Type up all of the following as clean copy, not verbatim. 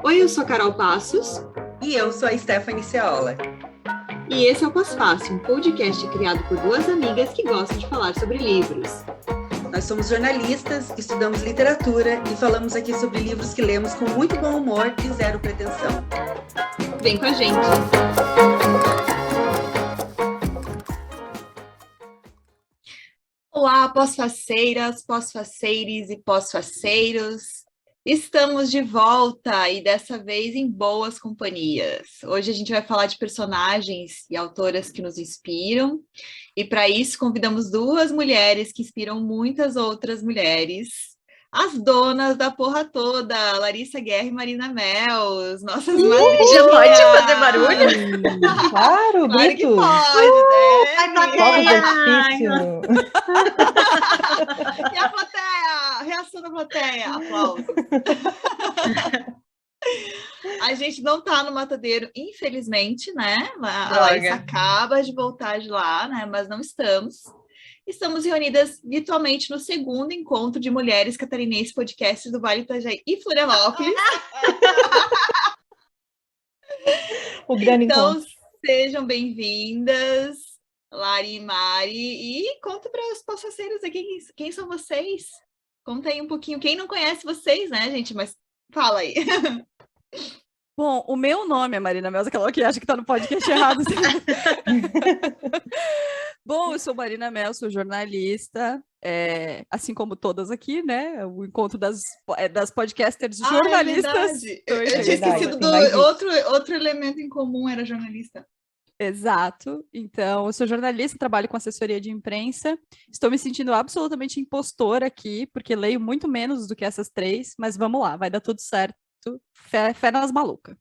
Oi, eu sou a Carol Passos. E eu sou a Stephanie Ceola. E esse é o Pós-Fácil, um podcast criado por duas amigas que gostam de falar sobre livros. Nós somos jornalistas, estudamos literatura e falamos aqui sobre livros que lemos com muito bom humor e zero pretensão. Vem com a gente! Olá, pós-faceiras, pós-faceires e pós-faceiros! Estamos de volta e dessa vez em boas companhias. Hoje a gente vai falar de personagens e autoras que nos inspiram. E para isso convidamos duas mulheres que inspiram muitas outras mulheres. As donas da porra toda, Larissa Guerra e Marina Mels, nossas madrinhas. Já pode fazer barulho? Claro, Claro que grito. pode, né? Ai, Fogos de plateia! artifício. E a plateia? Reação da plateia. Aplausos. A gente não tá no Matadeiro, infelizmente, né? A Larissa acaba de voltar de lá, né? Mas não estamos. Estamos reunidas virtualmente no segundo encontro de mulheres catarinenses podcasts do Vale Itajaí e Florianópolis. O grande Então, encontro. sejam bem-vindas, Lari e Mari. E conta para os possaceiros aqui quem são vocês. Conta aí um pouquinho. Quem não conhece vocês, né, gente? Mas fala aí. Bom, o meu nome é Marina Mels, aquela que acha que está no podcast errado. Bom, eu sou Marina Mels, sou jornalista, assim como todas aqui, né? O encontro das podcasters jornalistas. Eu tinha esquecido do outro elemento em comum, era jornalista. Exato. Então, eu sou jornalista, trabalho com assessoria de imprensa. Estou me sentindo absolutamente impostora aqui, porque leio muito menos do que essas três, mas vamos lá, vai dar tudo certo. Fé nas malucas.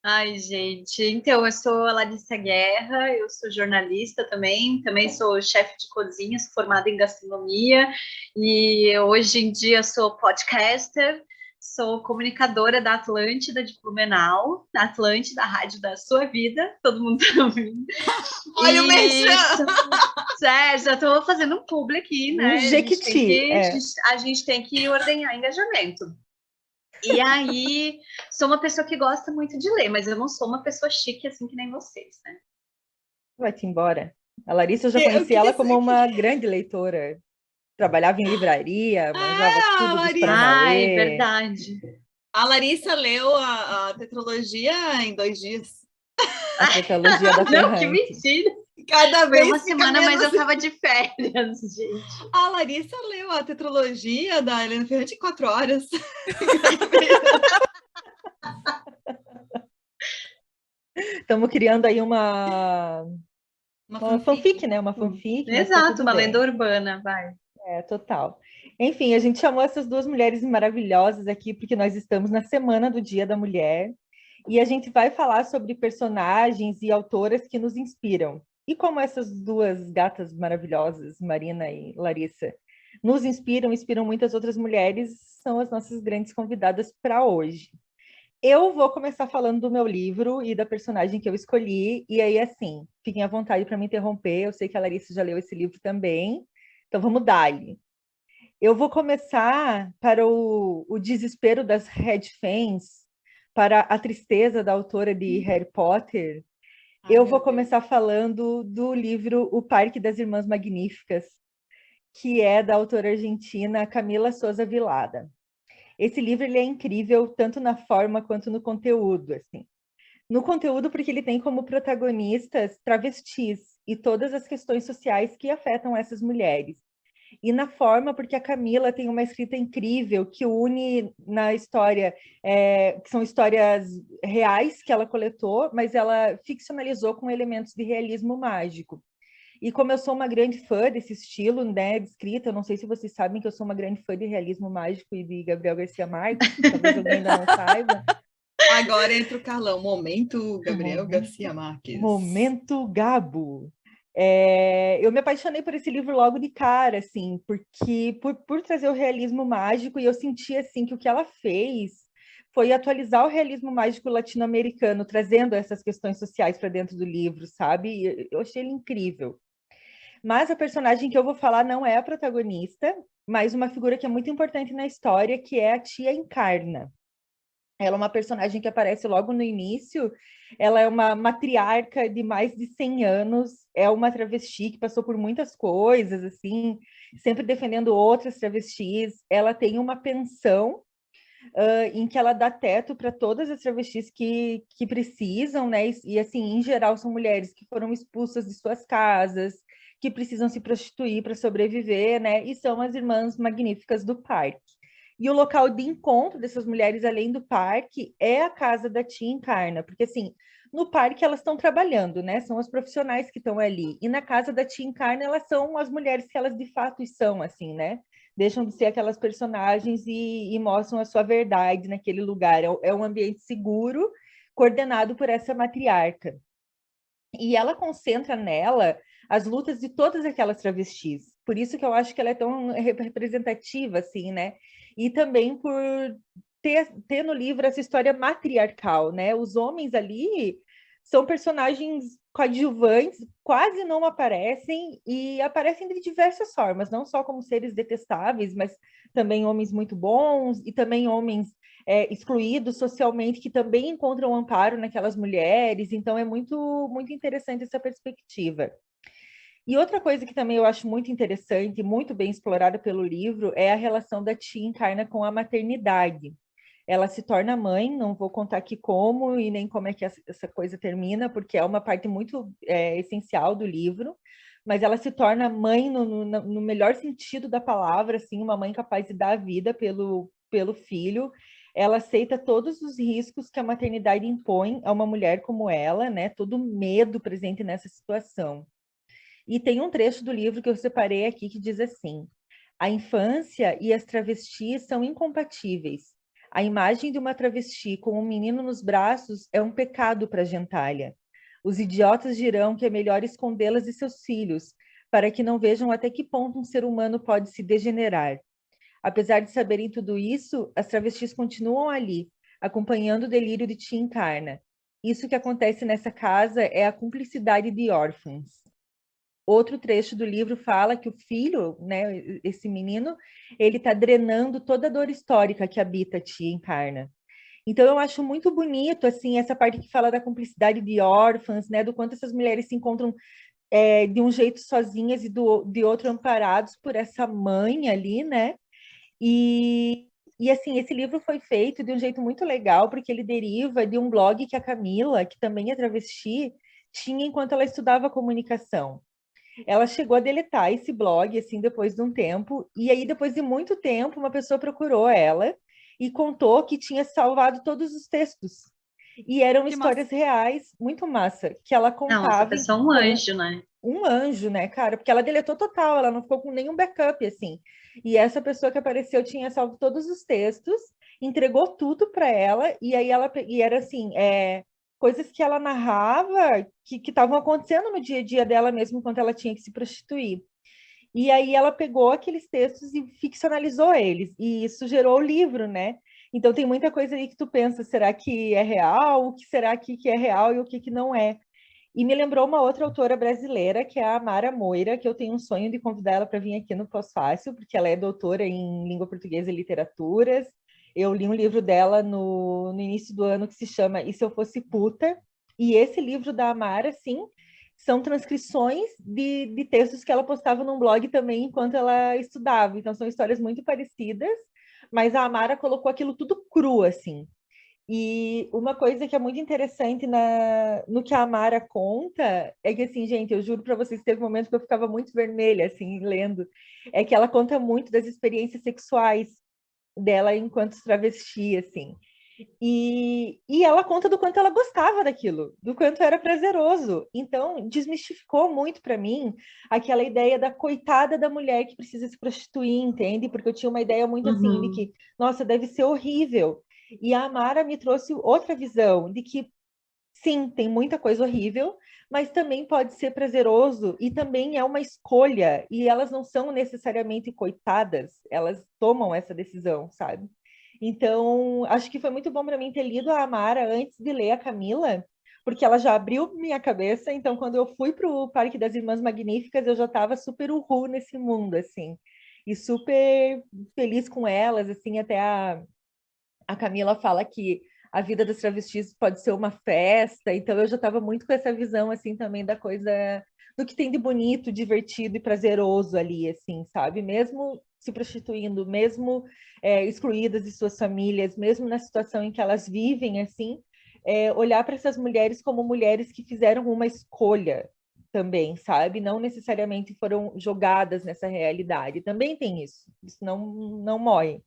Ai, gente, então eu sou a Larissa Guerra, eu sou jornalista também sou chefe de cozinha, sou formada em gastronomia e hoje em dia sou podcaster, sou comunicadora da Atlântida de Blumenau, da Atlântida, a rádio da sua vida, todo mundo tá ouvindo. Olha o merchan! Já estou fazendo um publi aqui, né? A gente tem que ordenhar engajamento. E aí, sou uma pessoa que gosta muito de ler, mas eu não sou uma pessoa chique assim que nem vocês, né? Vai-te embora. A Larissa, eu já conheci ela como uma grande leitora. Trabalhava em livraria, manjava tudo dos Paranauê. Ai, verdade. A Larissa leu a tetralogia em 2 dias. A tetralogia da Ferrante. Não, que mentira! Cada vez uma semana, mas eu tava de férias, gente. A Larissa leu a tetralogia da Helena Ferrante em 4 horas. Estamos criando aí uma fanfic, né? Uma fanfic. Exato, uma lenda urbana, vai. Total. Enfim, a gente chamou essas duas mulheres maravilhosas aqui porque nós estamos na semana do Dia da Mulher e a gente vai falar sobre personagens e autoras que nos inspiram. E como essas duas gatas maravilhosas, Marina e Larissa, nos inspiram muitas outras mulheres, são as nossas grandes convidadas para hoje. Eu vou começar falando do meu livro e da personagem que eu escolhi, e aí, assim, fiquem à vontade para me interromper, eu sei que a Larissa já leu esse livro também, então vamos dar-lhe. Eu vou começar para o desespero das Red Fans, para a tristeza da autora de Harry Potter. Eu vou começar falando do livro O Parque das Irmãs Magníficas, que é da autora argentina Camila Souza Vilada. Esse livro ele é incrível tanto na forma quanto no conteúdo. Assim. No conteúdo, porque ele tem como protagonistas travestis e todas as questões sociais que afetam essas mulheres. E na forma, porque a Camila tem uma escrita incrível que une na história, que são histórias reais que ela coletou, mas ela ficcionalizou com elementos de realismo mágico. E como eu sou uma grande fã desse estilo, né, de escrita, eu não sei se vocês sabem que eu sou uma grande fã de realismo mágico e de Gabriel Garcia Marques, talvez alguém ainda não saiba. Agora entra o Carlão, momento Gabriel Garcia Marques. Momento Gabo. Eu me apaixonei por esse livro logo de cara, assim, porque por trazer o realismo mágico, e eu senti assim que o que ela fez foi atualizar o realismo mágico latino-americano, trazendo essas questões sociais para dentro do livro, sabe? E eu achei ele incrível. Mas a personagem que eu vou falar não é a protagonista, mas uma figura que é muito importante na história, que é a tia Encarna. Ela é uma personagem que aparece logo no início. Ela é uma matriarca de mais de 100 anos, é uma travesti que passou por muitas coisas, assim, sempre defendendo outras travestis. Ela tem uma pensão em que ela dá teto para todas as travestis que precisam, né? E, assim, em geral, são mulheres que foram expulsas de suas casas, que precisam se prostituir para sobreviver, né? E são as Irmãs Magníficas do Parque. E o local de encontro dessas mulheres, além do parque, é a casa da tia Encarna, porque, assim, no parque elas estão trabalhando, né? São as profissionais que estão ali. E na casa da tia Encarna, elas são as mulheres que elas de fato são, assim, né? Deixam de ser aquelas personagens e mostram a sua verdade naquele lugar. É um ambiente seguro, coordenado por essa matriarca. E ela concentra nela as lutas de todas aquelas travestis. Por isso que eu acho que ela é tão representativa, assim, né? E também por ter no livro essa história matriarcal, né? Os homens ali são personagens coadjuvantes, quase não aparecem, e aparecem de diversas formas, não só como seres detestáveis, mas também homens muito bons, e também homens excluídos socialmente, que também encontram amparo naquelas mulheres. Então é muito interessante essa perspectiva. E outra coisa que também eu acho muito interessante, muito bem explorada pelo livro, é a relação da tia Encarna com a maternidade. Ela se torna mãe, não vou contar aqui como e nem como é que essa coisa termina, porque é uma parte muito essencial do livro, mas ela se torna mãe no melhor sentido da palavra, assim, uma mãe capaz de dar a vida pelo filho. Ela aceita todos os riscos que a maternidade impõe a uma mulher como ela, né? Todo o medo presente nessa situação. E tem um trecho do livro que eu separei aqui que diz assim: a infância e as travestis são incompatíveis. A imagem de uma travesti com um menino nos braços é um pecado para a gentalha. Os idiotas dirão que é melhor escondê-las de seus filhos, para que não vejam até que ponto um ser humano pode se degenerar. Apesar de saberem tudo isso, as travestis continuam ali, acompanhando o delírio de tia Encarna. Isso que acontece nessa casa é a cumplicidade de órfãos. Outro trecho do livro fala que o filho, né, esse menino, ele está drenando toda a dor histórica que habita a tia Encarna. Então eu acho muito bonito assim essa parte que fala da cumplicidade de órfãs, né, do quanto essas mulheres se encontram de um jeito sozinhas e de outro amparados por essa mãe ali, né? E assim, esse livro foi feito de um jeito muito legal, porque ele deriva de um blog que a Camila, que também é travesti, tinha enquanto ela estudava comunicação. Ela chegou a deletar esse blog, assim, depois de um tempo, e aí, depois de muito tempo, uma pessoa procurou ela e contou que tinha salvado todos os textos. E eram Que histórias massa. reais, muito massa, que ela Não, essa contava pessoa é um anjo, né? um anjo, né, cara? Porque ela deletou total, ela não ficou com nenhum backup, assim. E essa pessoa que apareceu tinha salvo todos os textos, entregou tudo para ela, e aí e era assim, coisas que ela narrava que estavam acontecendo no dia a dia dela mesmo, enquanto ela tinha que se prostituir. E aí ela pegou aqueles textos e ficcionalizou eles, e isso gerou o livro, né? Então tem muita coisa aí que tu pensa, será que é real? O que será que é real e o que não é? E me lembrou uma outra autora brasileira, que é a Amara Moira, que eu tenho um sonho de convidar ela para vir aqui no Pós-Fácil, porque ela é doutora em língua portuguesa e literaturas. Eu li um livro dela no início do ano que se chama E Se Eu Fosse Puta? E esse livro da Amara, sim, são transcrições de textos que ela postava num blog também enquanto ela estudava. Então são histórias muito parecidas, mas a Amara colocou aquilo tudo cru, assim. E uma coisa que é muito interessante no que a Amara conta é que, assim, gente, eu juro para vocês, teve um momento que eu ficava muito vermelha, assim, lendo, é que ela conta muito das experiências sexuais dela enquanto travesti, assim. E ela conta do quanto ela gostava daquilo, do quanto era prazeroso. Então, desmistificou muito para mim aquela ideia da coitada da mulher que precisa se prostituir, entende? Porque eu tinha uma ideia muito assim de que, nossa, deve ser horrível. E a Amara me trouxe outra visão de que, sim, tem muita coisa horrível, mas também pode ser prazeroso e também é uma escolha. E elas não são necessariamente coitadas, elas tomam essa decisão, sabe? Então, acho que foi muito bom para mim ter lido a Amara antes de ler a Camila, porque ela já abriu minha cabeça. Então, quando eu fui para o Parque das Irmãs Magníficas, eu já estava super uhul nesse mundo, assim, e super feliz com elas, assim, até a Camila fala que a vida das travestis pode ser uma festa, então eu já estava muito com essa visão, assim, também da coisa, do que tem de bonito, divertido e prazeroso ali, assim, sabe? Mesmo se prostituindo, mesmo excluídas de suas famílias, mesmo na situação em que elas vivem, assim, olhar para essas mulheres como mulheres que fizeram uma escolha também, sabe? Não necessariamente foram jogadas nessa realidade. Também tem isso não morre.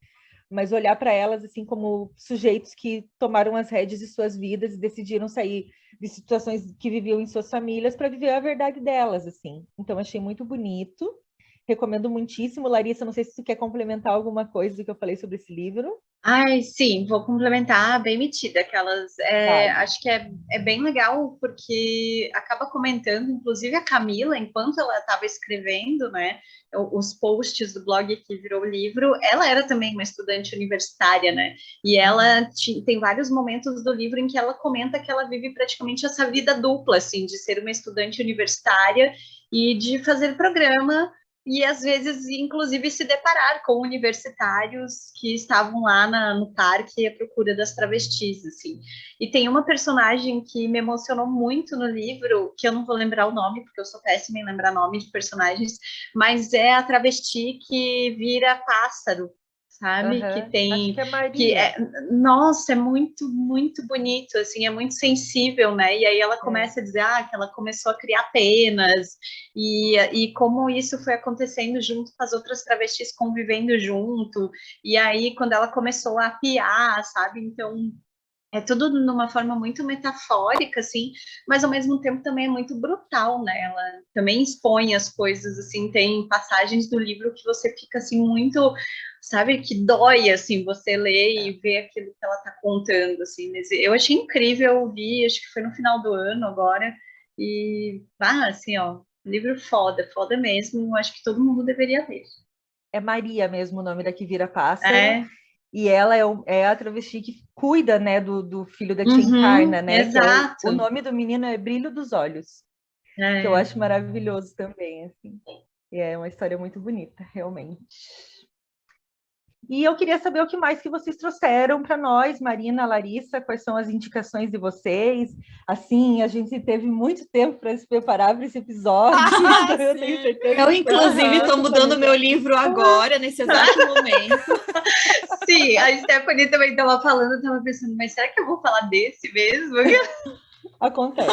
Mas olhar para elas assim como sujeitos que tomaram as rédeas de suas vidas e decidiram sair de situações que viviam em suas famílias para viver a verdade delas, assim. Então achei muito bonito, recomendo muitíssimo. Larissa, não sei se você quer complementar alguma coisa do que eu falei sobre esse livro. Ai, sim, vou complementar, bem metida, aquelas, Vale. acho que é bem legal, porque acaba comentando, inclusive a Camila, enquanto ela estava escrevendo, né, os posts do blog que virou livro, ela era também uma estudante universitária, né, e ela tem vários momentos do livro em que ela comenta que ela vive praticamente essa vida dupla, assim, de ser uma estudante universitária e de fazer programa, e às vezes, inclusive, se deparar com universitários que estavam lá no parque à procura das travestis, assim. E tem uma personagem que me emocionou muito no livro, que eu não vou lembrar o nome, porque eu sou péssima em lembrar nome de personagens, mas é a travesti que vira pássaro, sabe? Que tem... Acho que é Maria. Nossa, é muito, muito bonito, assim, é muito sensível, né? E aí ela começa a dizer que ela começou a criar penas, e como isso foi acontecendo junto com as outras travestis convivendo junto, e aí quando ela começou a piar, sabe? Então, é tudo numa forma muito metafórica, assim, mas ao mesmo tempo também é muito brutal, né? Ela também expõe as coisas, assim, tem passagens do livro que você fica, assim, muito, sabe, que dói, assim, você ler e ver aquilo que ela tá contando, assim. Mas eu achei incrível ouvir, acho que foi no final do ano agora, e, assim, ó, livro foda, foda mesmo, acho que todo mundo deveria ler. É Maria mesmo o nome da que vira pássaro. É. E ela é a travesti que cuida, né, do filho da tia Encarna, né? Exato. Que o nome do menino é Brilho dos Olhos, que eu acho maravilhoso também, assim. E é uma história muito bonita, realmente. E eu queria saber o que mais que vocês trouxeram para nós, Marina, Larissa, quais são as indicações de vocês? Assim, a gente teve muito tempo para se preparar para esse episódio. Então eu tenho certeza. Eu, inclusive, estou mudando meu livro agora, nesse exato momento. Sim, a Stephanie também estava falando, estava pensando, mas será que eu vou falar desse mesmo? Acontece.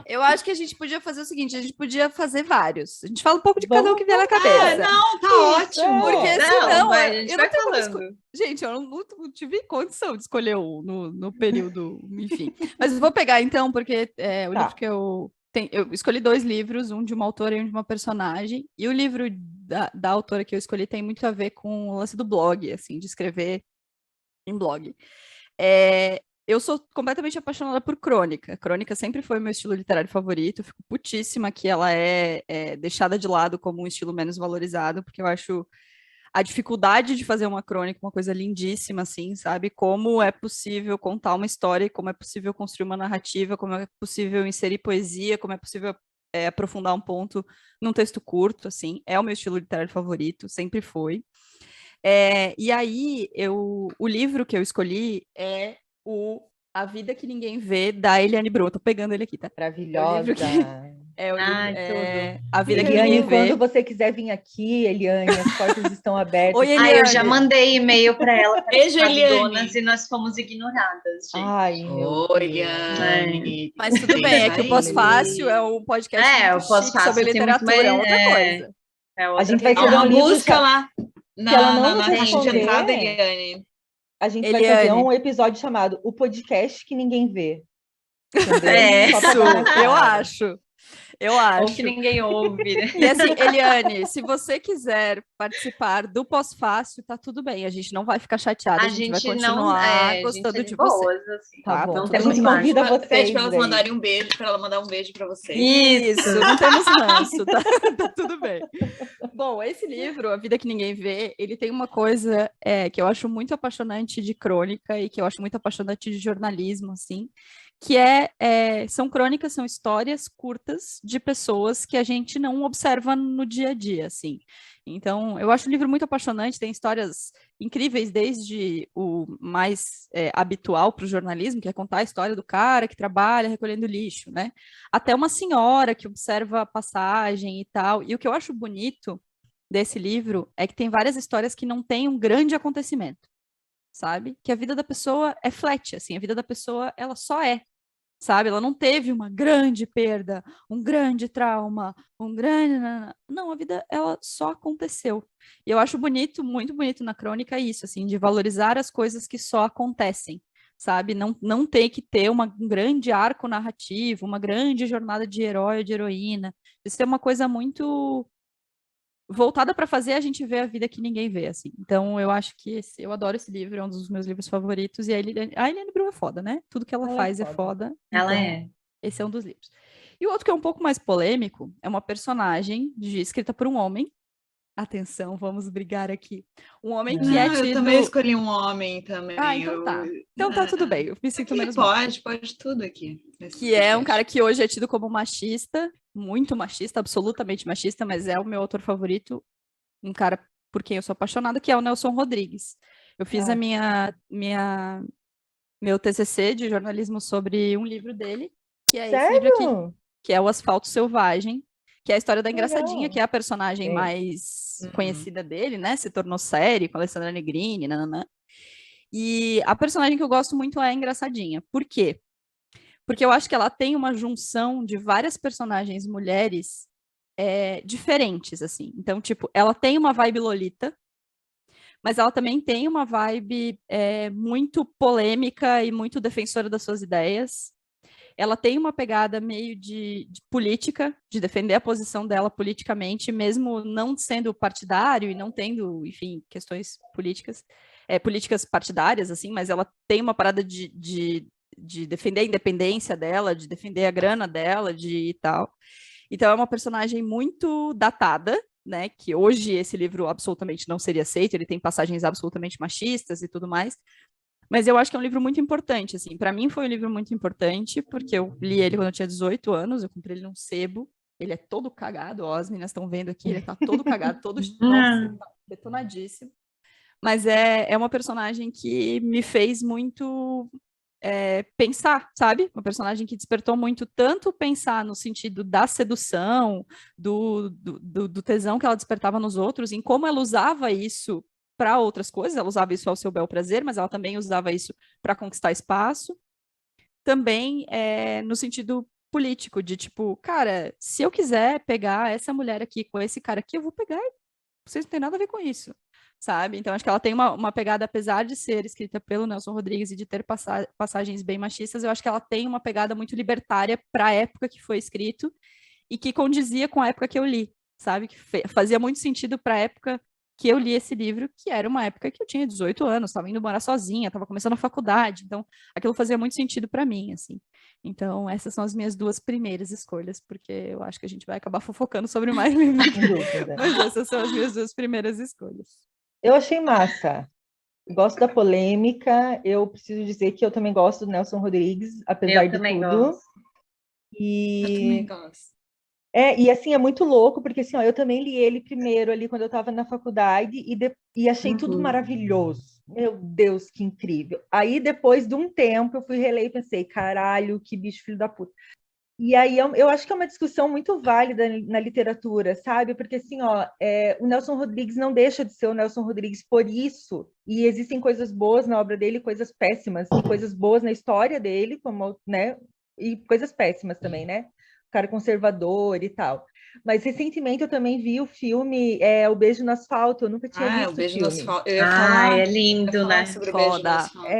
Eu acho que a gente podia fazer o seguinte, a gente podia fazer vários. A gente fala um pouco de cada um que vier na cabeça. Não, tá ótimo. Porque senão a gente eu vai não tenho falando. Gente, eu não tive condição de escolher um no período, enfim. Mas eu vou pegar então, porque o livro que eu escolhi 2 livros, um de uma autora e um de uma personagem. E o livro da autora que eu escolhi tem muito a ver com o lance do blog, assim, de escrever em blog. Eu sou completamente apaixonada por crônica. Crônica sempre foi meu estilo literário favorito. Eu fico putíssima que ela é deixada de lado como um estilo menos valorizado, porque eu acho a dificuldade de fazer uma crônica uma coisa lindíssima, assim, sabe? Como é possível contar uma história, como é possível construir uma narrativa, como é possível inserir poesia, como é possível aprofundar um ponto num texto curto, assim. É o meu estilo literário favorito, sempre foi. E aí, o livro que eu escolhi é A Vida que Ninguém Vê, da Eliane Bro. Tô pegando ele aqui, tá? Maravilhosa. A Vida que Eliane, Ninguém Vê. quando você quiser vir aqui, Eliane, as portas estão abertas. Oi, Eliane. Eu já mandei e-mail para ela. Beijo, Eliane. E nós fomos ignoradas, gente. Ai, meu Eliane. Mas tudo bem, é que o Pós-Fácil é um podcast o Pós-Fácil sobre literatura, é outra coisa. A gente vai fazer um livro busca lá na caixa de entrada, responder. Eliane. A gente vai fazer um episódio chamado O Podcast que Ninguém Vê. Isso, eu acho. Ou que ninguém ouve, né? E assim, Eliane, se você quiser participar do Pós-Fácil, tá tudo bem. A gente não vai ficar chateada, a gente vai continuar gostando de você. Assim, tá bom. Não A temos gente convida vocês. Pede para elas mandarem um beijo, para ela mandar um beijo para vocês. Isso, não temos ranço, tá tudo bem. Bom, esse livro, A Vida que Ninguém Vê, ele tem uma coisa que eu acho muito apaixonante de crônica e que eu acho muito apaixonante de jornalismo, assim, que são crônicas, são histórias curtas de pessoas que a gente não observa no dia a dia, assim. Então, eu acho o livro muito apaixonante, tem histórias incríveis, desde o mais habitual para o jornalismo, que é contar a história do cara que trabalha recolhendo lixo, né? Até uma senhora que observa a passagem e tal. E o que eu acho bonito desse livro é que tem várias histórias que não têm um grande acontecimento, sabe? Que a vida da pessoa é flat, assim, a vida da pessoa, ela só é, sabe? Ela não teve uma grande perda, um grande trauma, um grande... Não, a vida, ela só aconteceu. E eu acho bonito, muito bonito na crônica isso, assim, de valorizar as coisas que só acontecem, sabe? Não ter que ter um grande arco narrativo, uma grande jornada de herói ou de heroína. Isso é uma coisa muito voltada para fazer a gente ver a vida que ninguém vê, assim. Então, eu acho que eu adoro esse livro, é um dos meus livros favoritos, e a Eliane Bru é foda, né? Tudo que ela faz é foda. Ela então, é. Esse é um dos livros. E o outro que é um pouco mais polêmico é uma personagem escrita por um homem. Atenção, vamos brigar aqui. Um homem que é tido... Eu também escolhi um homem também. Então tá. Então tá tudo bem, eu me sinto menos mal. Pode tudo aqui. Que é um cara que hoje é tido como machista, muito machista, absolutamente machista, mas é o meu autor favorito, um cara por quem eu sou apaixonada, que é o Nelson Rodrigues. Eu fiz meu TCC de jornalismo sobre um livro dele, que é esse livro aqui, que é O Asfalto Selvagem, que é a história da Engraçadinha, que é a personagem mais conhecida dele, né? Se tornou série com a Alessandra Negrini, nananã. E a personagem que eu gosto muito é a Engraçadinha. Por quê? Porque eu acho que ela tem uma junção de várias personagens mulheres diferentes, assim. Então, tipo, ela tem uma vibe Lolita, mas ela também tem uma vibe muito polêmica e muito defensora das suas ideias. Ela tem uma pegada meio de política, de defender a posição dela politicamente, mesmo não sendo partidário e não tendo, enfim, questões políticas partidárias, assim, mas ela tem uma parada de defender a independência dela, de defender a grana dela, e tal. Então é uma personagem muito datada, né? Que hoje esse livro absolutamente não seria aceito, ele tem passagens absolutamente machistas e tudo mais. Mas eu acho que é um livro muito importante, assim. Para mim foi um livro muito importante, porque eu li ele quando eu tinha 18 anos, eu comprei ele num sebo. Ele é todo cagado, ó, as meninas estão vendo aqui, ele tá todo cagado, todo nossa, tá detonadíssimo. Mas é uma personagem que me fez muito pensar, sabe? Uma personagem que despertou muito tanto pensar no sentido da sedução, do tesão que ela despertava nos outros, em como ela usava isso para outras coisas, ela usava isso ao seu bel prazer, mas ela também usava isso para conquistar espaço. Também no sentido político, de tipo, cara, se eu quiser pegar essa mulher aqui com esse cara aqui, eu vou pegar e vocês não têm nada a ver com isso, sabe? Então, acho que ela tem uma pegada, apesar de ser escrita pelo Nelson Rodrigues e de ter passagens bem machistas, eu acho que ela tem uma pegada muito libertária para a época que foi escrito e que condizia com a época que eu li, sabe? Que fazia muito sentido para a época que eu li esse livro, que era uma época que eu tinha 18 anos, estava indo morar sozinha, estava começando a faculdade, então aquilo fazia muito sentido para mim, assim. Então, essas são as minhas duas primeiras escolhas, porque eu acho que a gente vai acabar fofocando sobre mais livros. Mas essas são as minhas duas primeiras escolhas. Eu achei massa. Gosto da polêmica. Eu preciso dizer que eu também gosto do Nelson Rodrigues, apesar de tudo. Gosto. Eu também gosto. E assim, é muito louco, porque assim, ó, eu também li ele primeiro ali quando eu estava na faculdade e achei tudo maravilhoso. Meu Deus, que incrível. Aí, depois de um tempo, eu fui reler e pensei, caralho, que bicho filho da puta. E aí, eu acho que é uma discussão muito válida na literatura, sabe? Porque assim, ó, o Nelson Rodrigues não deixa de ser o Nelson Rodrigues por isso. E existem coisas boas na obra dele, coisas péssimas, e coisas boas na história dele, como, né? E coisas péssimas também, né? Cara conservador e tal. Mas recentemente eu também vi o filme O Beijo no Asfalto. Eu nunca tinha visto O Beijo o filme. no Asfalto. Eu ia falar, é lindo, né? Sobre o Beijo no Asfalto.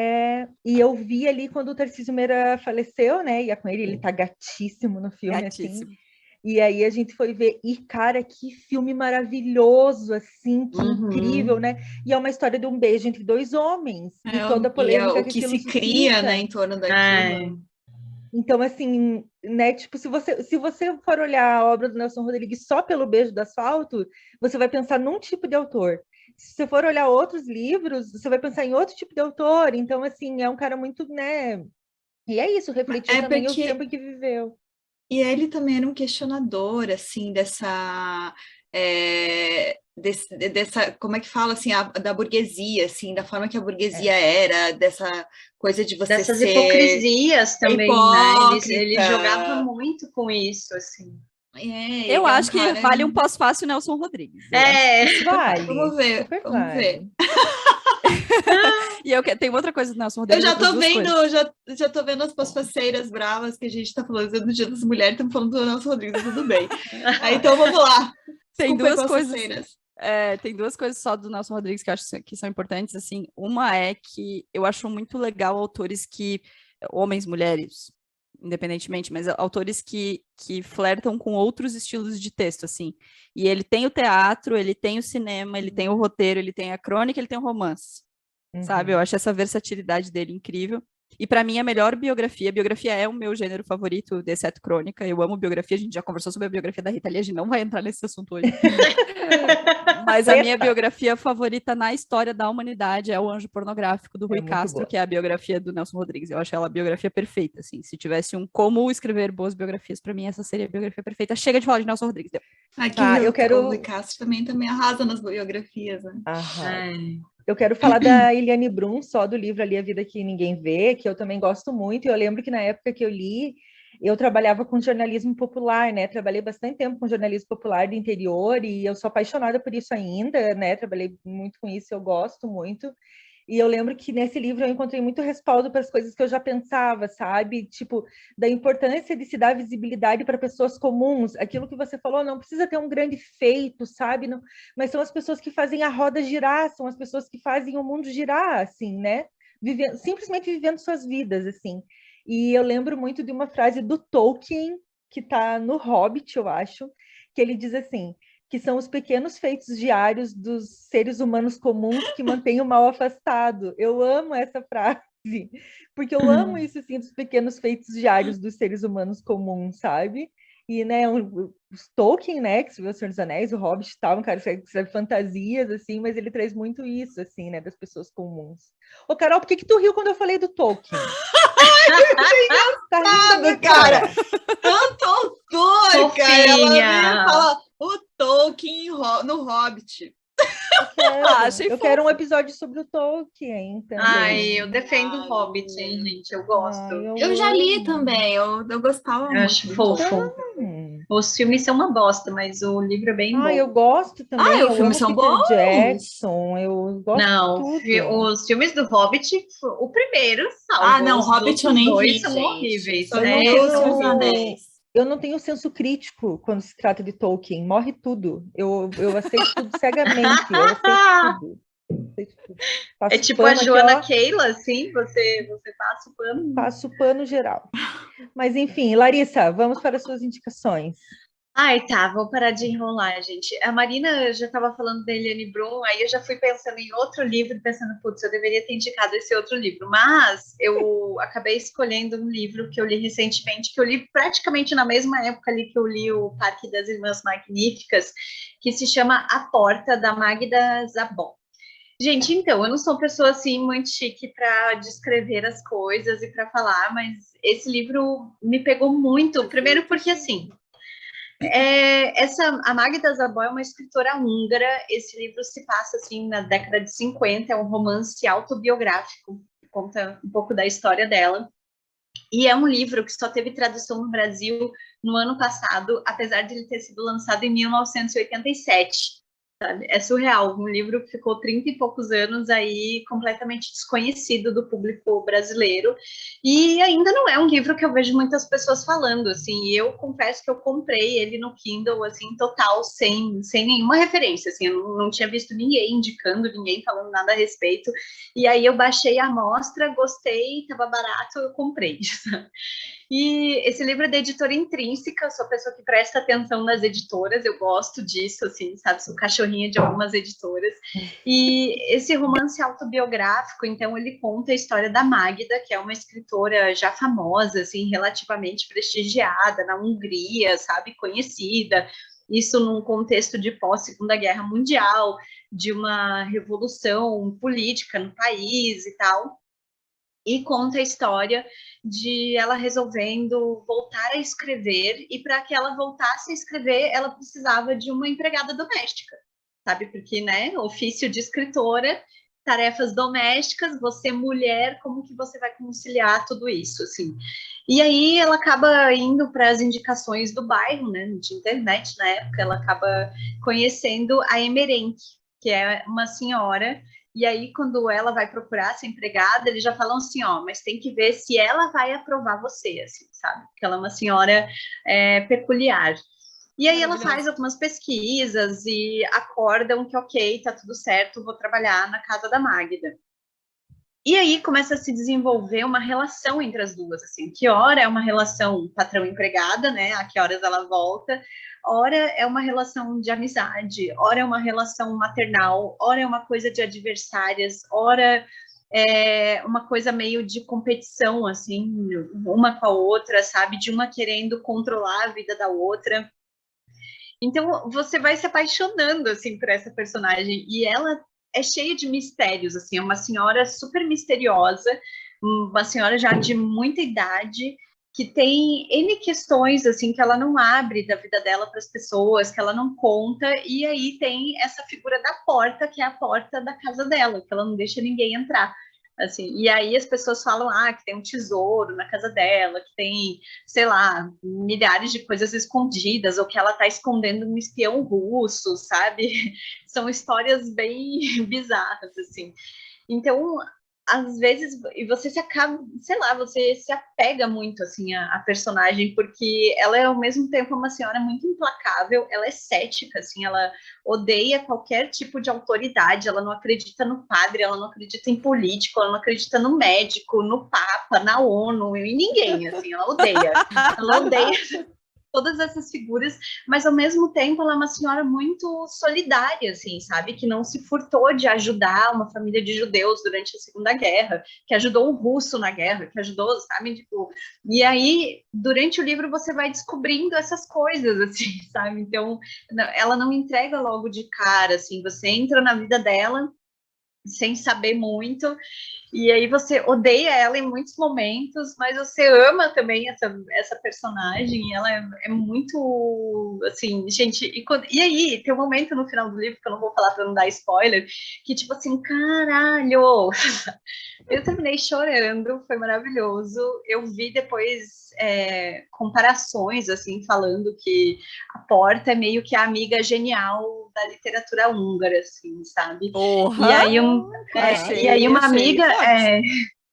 E eu vi ali quando o Tarcísio Meira faleceu, né? Ia com ele tá gatíssimo no filme, Gatíssimo. assim. E aí a gente foi ver, e cara, que filme maravilhoso, assim, que incrível, né? E é uma história de um beijo entre dois homens, e toda a polêmica o que se suscita. cria, né, em torno daquilo. Então, assim, né, tipo, se você for olhar a obra do Nelson Rodrigues só pelo Beijo do Asfalto, você vai pensar num tipo de autor. Se você for olhar outros livros, você vai pensar em outro tipo de autor. Então, assim, é um cara muito, né? E é isso, refletir também o tempo que viveu. E ele também era um questionador, assim, dessa, como é que fala, assim, da burguesia, assim, da forma que a burguesia era, dessa coisa de você Dessas ser hipocrisias também, né? Ele jogava hipócrita. muito com isso, assim. Eu Ele é um acho que cara... vale um pós-fácil Nelson Rodrigues. Eu acho que super Vale, Vamos ver, super vamos ver. vale. E tem outra coisa do Nelson Eu Rodrigues. já outras tô duas vendo, coisas. já tô vendo as pós-faceiras bravas que a gente tá falando do Dia das Mulheres, estamos falando do Nelson Rodrigues, tudo bem. Aí, então vamos lá. Tem Desculpa aí, duas coisas. pós-faceiras. Tem duas coisas só do Nelson Rodrigues que eu acho que são importantes, assim. Uma é que eu acho muito legal autores que, homens, mulheres, independentemente, mas autores que flertam com outros estilos de texto, assim. E ele tem o teatro, ele tem o cinema, ele tem o roteiro, ele tem a crônica, ele tem o romance, sabe? Eu acho essa versatilidade dele incrível. E para mim, a melhor biografia é o meu gênero favorito, exceto crônica. Eu amo biografia, a gente já conversou sobre a biografia da Rita Lee, a gente não vai entrar nesse assunto hoje. Mas a minha biografia favorita na história da humanidade é O Anjo Pornográfico, do Rui Castro, que é a biografia do Nelson Rodrigues. Eu acho ela a biografia perfeita, assim. Se tivesse como escrever boas biografias, para mim essa seria a biografia perfeita. Chega de falar de Nelson Rodrigues. Deu. Aqui o Rui Castro também arrasa nas biografias, né? Eu quero falar da Eliane Brum, só do livro ali A Vida que Ninguém Vê, que eu também gosto muito. E eu lembro que na época que eu li, eu trabalhava com jornalismo popular, né? Trabalhei bastante tempo com jornalismo popular do interior e eu sou apaixonada por isso ainda, né? Trabalhei muito com isso, eu gosto muito. E eu lembro que nesse livro eu encontrei muito respaldo para as coisas que eu já pensava, sabe? Tipo, da importância de se dar visibilidade para pessoas comuns. Aquilo que você falou, não precisa ter um grande feito, sabe? Não, mas são as pessoas que fazem a roda girar, são as pessoas que fazem o mundo girar, assim, né? Simplesmente vivendo suas vidas, assim. E eu lembro muito de uma frase do Tolkien, que está no Hobbit, eu acho, que ele diz assim: que são os pequenos feitos diários dos seres humanos comuns que mantêm o mal afastado. Eu amo essa frase, porque eu amo isso, assim, dos pequenos feitos diários dos seres humanos comuns, sabe? E, né, os Tolkien, né, que escreveu O Senhor dos Anéis, o Hobbit e tal, um cara que escreve fantasias, assim, mas ele traz muito isso, assim, né, das pessoas comuns. Ô, Carol, por que tu riu quando eu falei do Tolkien? Tá rindo, cara. Tanto autor, cara. Ela vem falar o Tolkien no Hobbit. Eu quero um episódio sobre o Tolkien também. Ai, eu defendo o Hobbit, hein, gente? Eu gosto. Eu já li também, eu gostava muito. Eu acho fofo. Os filmes são uma bosta, mas o livro é bem bom. Eu gosto também. Os filmes são bons. Jackson, eu gosto de tudo. Os filmes do Hobbit, o primeiro salvo. Não, o Hobbit eu nem vi, são horríveis. Eu não tenho senso crítico quando se trata de Tolkien. Morre tudo. Eu aceito tudo cegamente. Eu aceito tudo. É tipo a Joana Keila, assim? Você passa o pano? Passo o pano geral. Mas, enfim, Larissa, vamos para as suas indicações. Ai, tá, vou parar de enrolar, gente. A Marina já estava falando da Eliane Brum, aí eu já fui pensando em outro livro, pensando, putz, eu deveria ter indicado esse outro livro, mas eu acabei escolhendo um livro que eu li recentemente, que eu li praticamente na mesma época ali que eu li o Parque das Irmãs Magníficas, que se chama A Porta, da Magda Zabon. Gente, então, eu não sou uma pessoa, assim, muito chique para descrever as coisas e para falar, mas esse livro me pegou muito, primeiro porque, assim, a Magda Zabó é uma escritora húngara. Esse livro se passa assim na década de 50, é um romance autobiográfico, conta um pouco da história dela. E é um livro que só teve tradução no Brasil no ano passado, apesar de ele ter sido lançado em 1987. Sabe? É surreal, um livro que ficou 30 e poucos anos aí completamente desconhecido do público brasileiro, e ainda não é um livro que eu vejo muitas pessoas falando, assim. Eu confesso que eu comprei ele no Kindle, assim, total, sem nenhuma referência, assim, eu não tinha visto ninguém indicando, ninguém falando nada a respeito, e aí eu baixei a amostra, gostei, estava barato, eu comprei. E esse livro é da editora Intrínseca, sou a pessoa que presta atenção nas editoras, eu gosto disso, assim, sabe, sou cachorrinha de algumas editoras. E esse romance autobiográfico, então, ele conta a história da Magda, que é uma escritora já famosa, assim, relativamente prestigiada na Hungria, sabe, conhecida, isso num contexto de pós-Segunda Guerra Mundial, de uma revolução política no país e tal. e conta a história de ela resolvendo voltar a escrever, e para que ela voltasse a escrever, ela precisava de uma empregada doméstica, sabe? Porque, né, ofício de escritora, tarefas domésticas, você mulher, como que você vai conciliar tudo isso, assim? E aí ela acaba indo para as indicações do bairro, né, de internet na época, ela acaba conhecendo a Emerenque, que é uma senhora. E aí, quando ela vai procurar essa empregada, eles já falam assim, ó, mas tem que ver se ela vai aprovar você, assim, sabe? Porque ela é uma senhora peculiar. E aí ela faz algumas pesquisas e acordam que, ok, tá tudo certo, vou trabalhar na casa da Magda. E aí começa a se desenvolver uma relação entre as duas, assim, que hora é uma relação patrão-empregada, né, a que horas ela volta, ora é uma relação de amizade, ora é uma relação maternal, ora é uma coisa de adversárias, ora é uma coisa meio de competição, assim, uma com a outra, sabe, de uma querendo controlar a vida da outra. Então, você vai se apaixonando, assim, por essa personagem, e ela é cheia de mistérios, assim, é uma senhora super misteriosa, uma senhora já de muita idade, que tem N questões, assim, que ela não abre da vida dela para as pessoas, que ela não conta, e aí tem essa figura da porta, que é a porta da casa dela, que ela não deixa ninguém entrar. Assim, e aí as pessoas falam que tem um tesouro na casa dela, que tem, sei lá, milhares de coisas escondidas, ou que ela está escondendo um espião russo, sabe? São histórias bem bizarras, assim. Então, às vezes, e você se acaba, sei lá, você se apega muito, assim, à personagem, porque ela é, ao mesmo tempo, uma senhora muito implacável, ela é cética, assim, ela odeia qualquer tipo de autoridade, ela não acredita no padre, ela não acredita em político, ela não acredita no médico, no papa, na ONU, em ninguém, assim, ela odeia todas essas figuras, mas ao mesmo tempo ela é uma senhora muito solidária, assim, sabe? Que não se furtou de ajudar uma família de judeus durante a Segunda Guerra, que ajudou um russo na guerra, que ajudou, sabe? Tipo, e aí, durante o livro, você vai descobrindo essas coisas, assim, sabe? Então, ela não entrega logo de cara, assim, você entra na vida dela sem saber muito, e aí você odeia ela em muitos momentos, mas você ama também essa personagem, ela é muito, assim, gente, e aí tem um momento no final do livro, que eu não vou falar para não dar spoiler, que tipo assim, caralho, eu terminei chorando, foi maravilhoso, eu vi depois comparações, assim, falando que a Porta é meio que a amiga genial da literatura húngara, assim, sabe? Porra! E aí uma amiga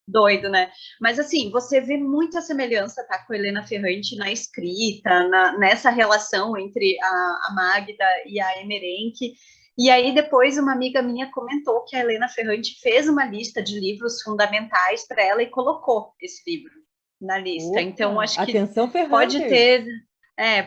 doido, né? Mas assim, você vê muita semelhança, tá, com a Helena Ferrante na escrita, nessa relação entre a Magda e a Emerenque. E aí depois uma amiga minha comentou que a Helena Ferrante fez uma lista de livros fundamentais para ela e colocou esse livro na lista. Opa, então acho que atenção,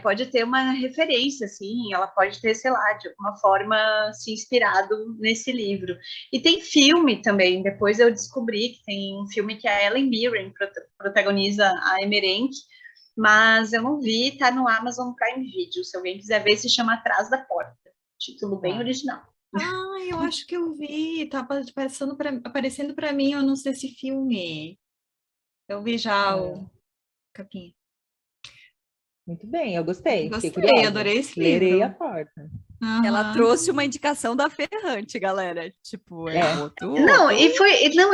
pode ter uma referência, assim, ela pode ter, sei lá, de alguma forma se inspirado nesse livro. E tem filme também, depois eu descobri que tem um filme que a Helen Mirren protagoniza a Emerenque, mas eu não vi, tá no Amazon Prime Video, se alguém quiser ver, se chama Atrás da Porta, título bem original. Eu acho que eu vi, tá aparecendo para mim, eu não sei esse filme. Eu vi já o capinha. Muito bem, eu gostei. Gostei, adorei esse livro. Lerei a Porta. Ela trouxe uma indicação da Ferrante, galera. Tipo, e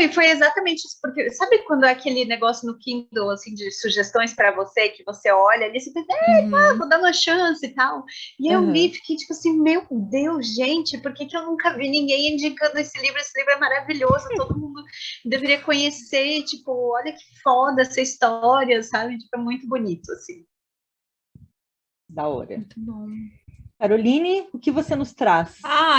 foi exatamente isso, porque sabe quando é aquele negócio no Kindle, assim, de sugestões para você, que você olha ali e você pensa, vou dar uma chance e tal. E eu li, fiquei tipo assim, meu Deus, gente, por que eu nunca vi ninguém indicando esse livro? Esse livro é maravilhoso, todo mundo deveria conhecer, tipo, olha que foda essa história, sabe? Tipo, é muito bonito, assim. Da hora. Muito bom. Caroline, o que você nos traz?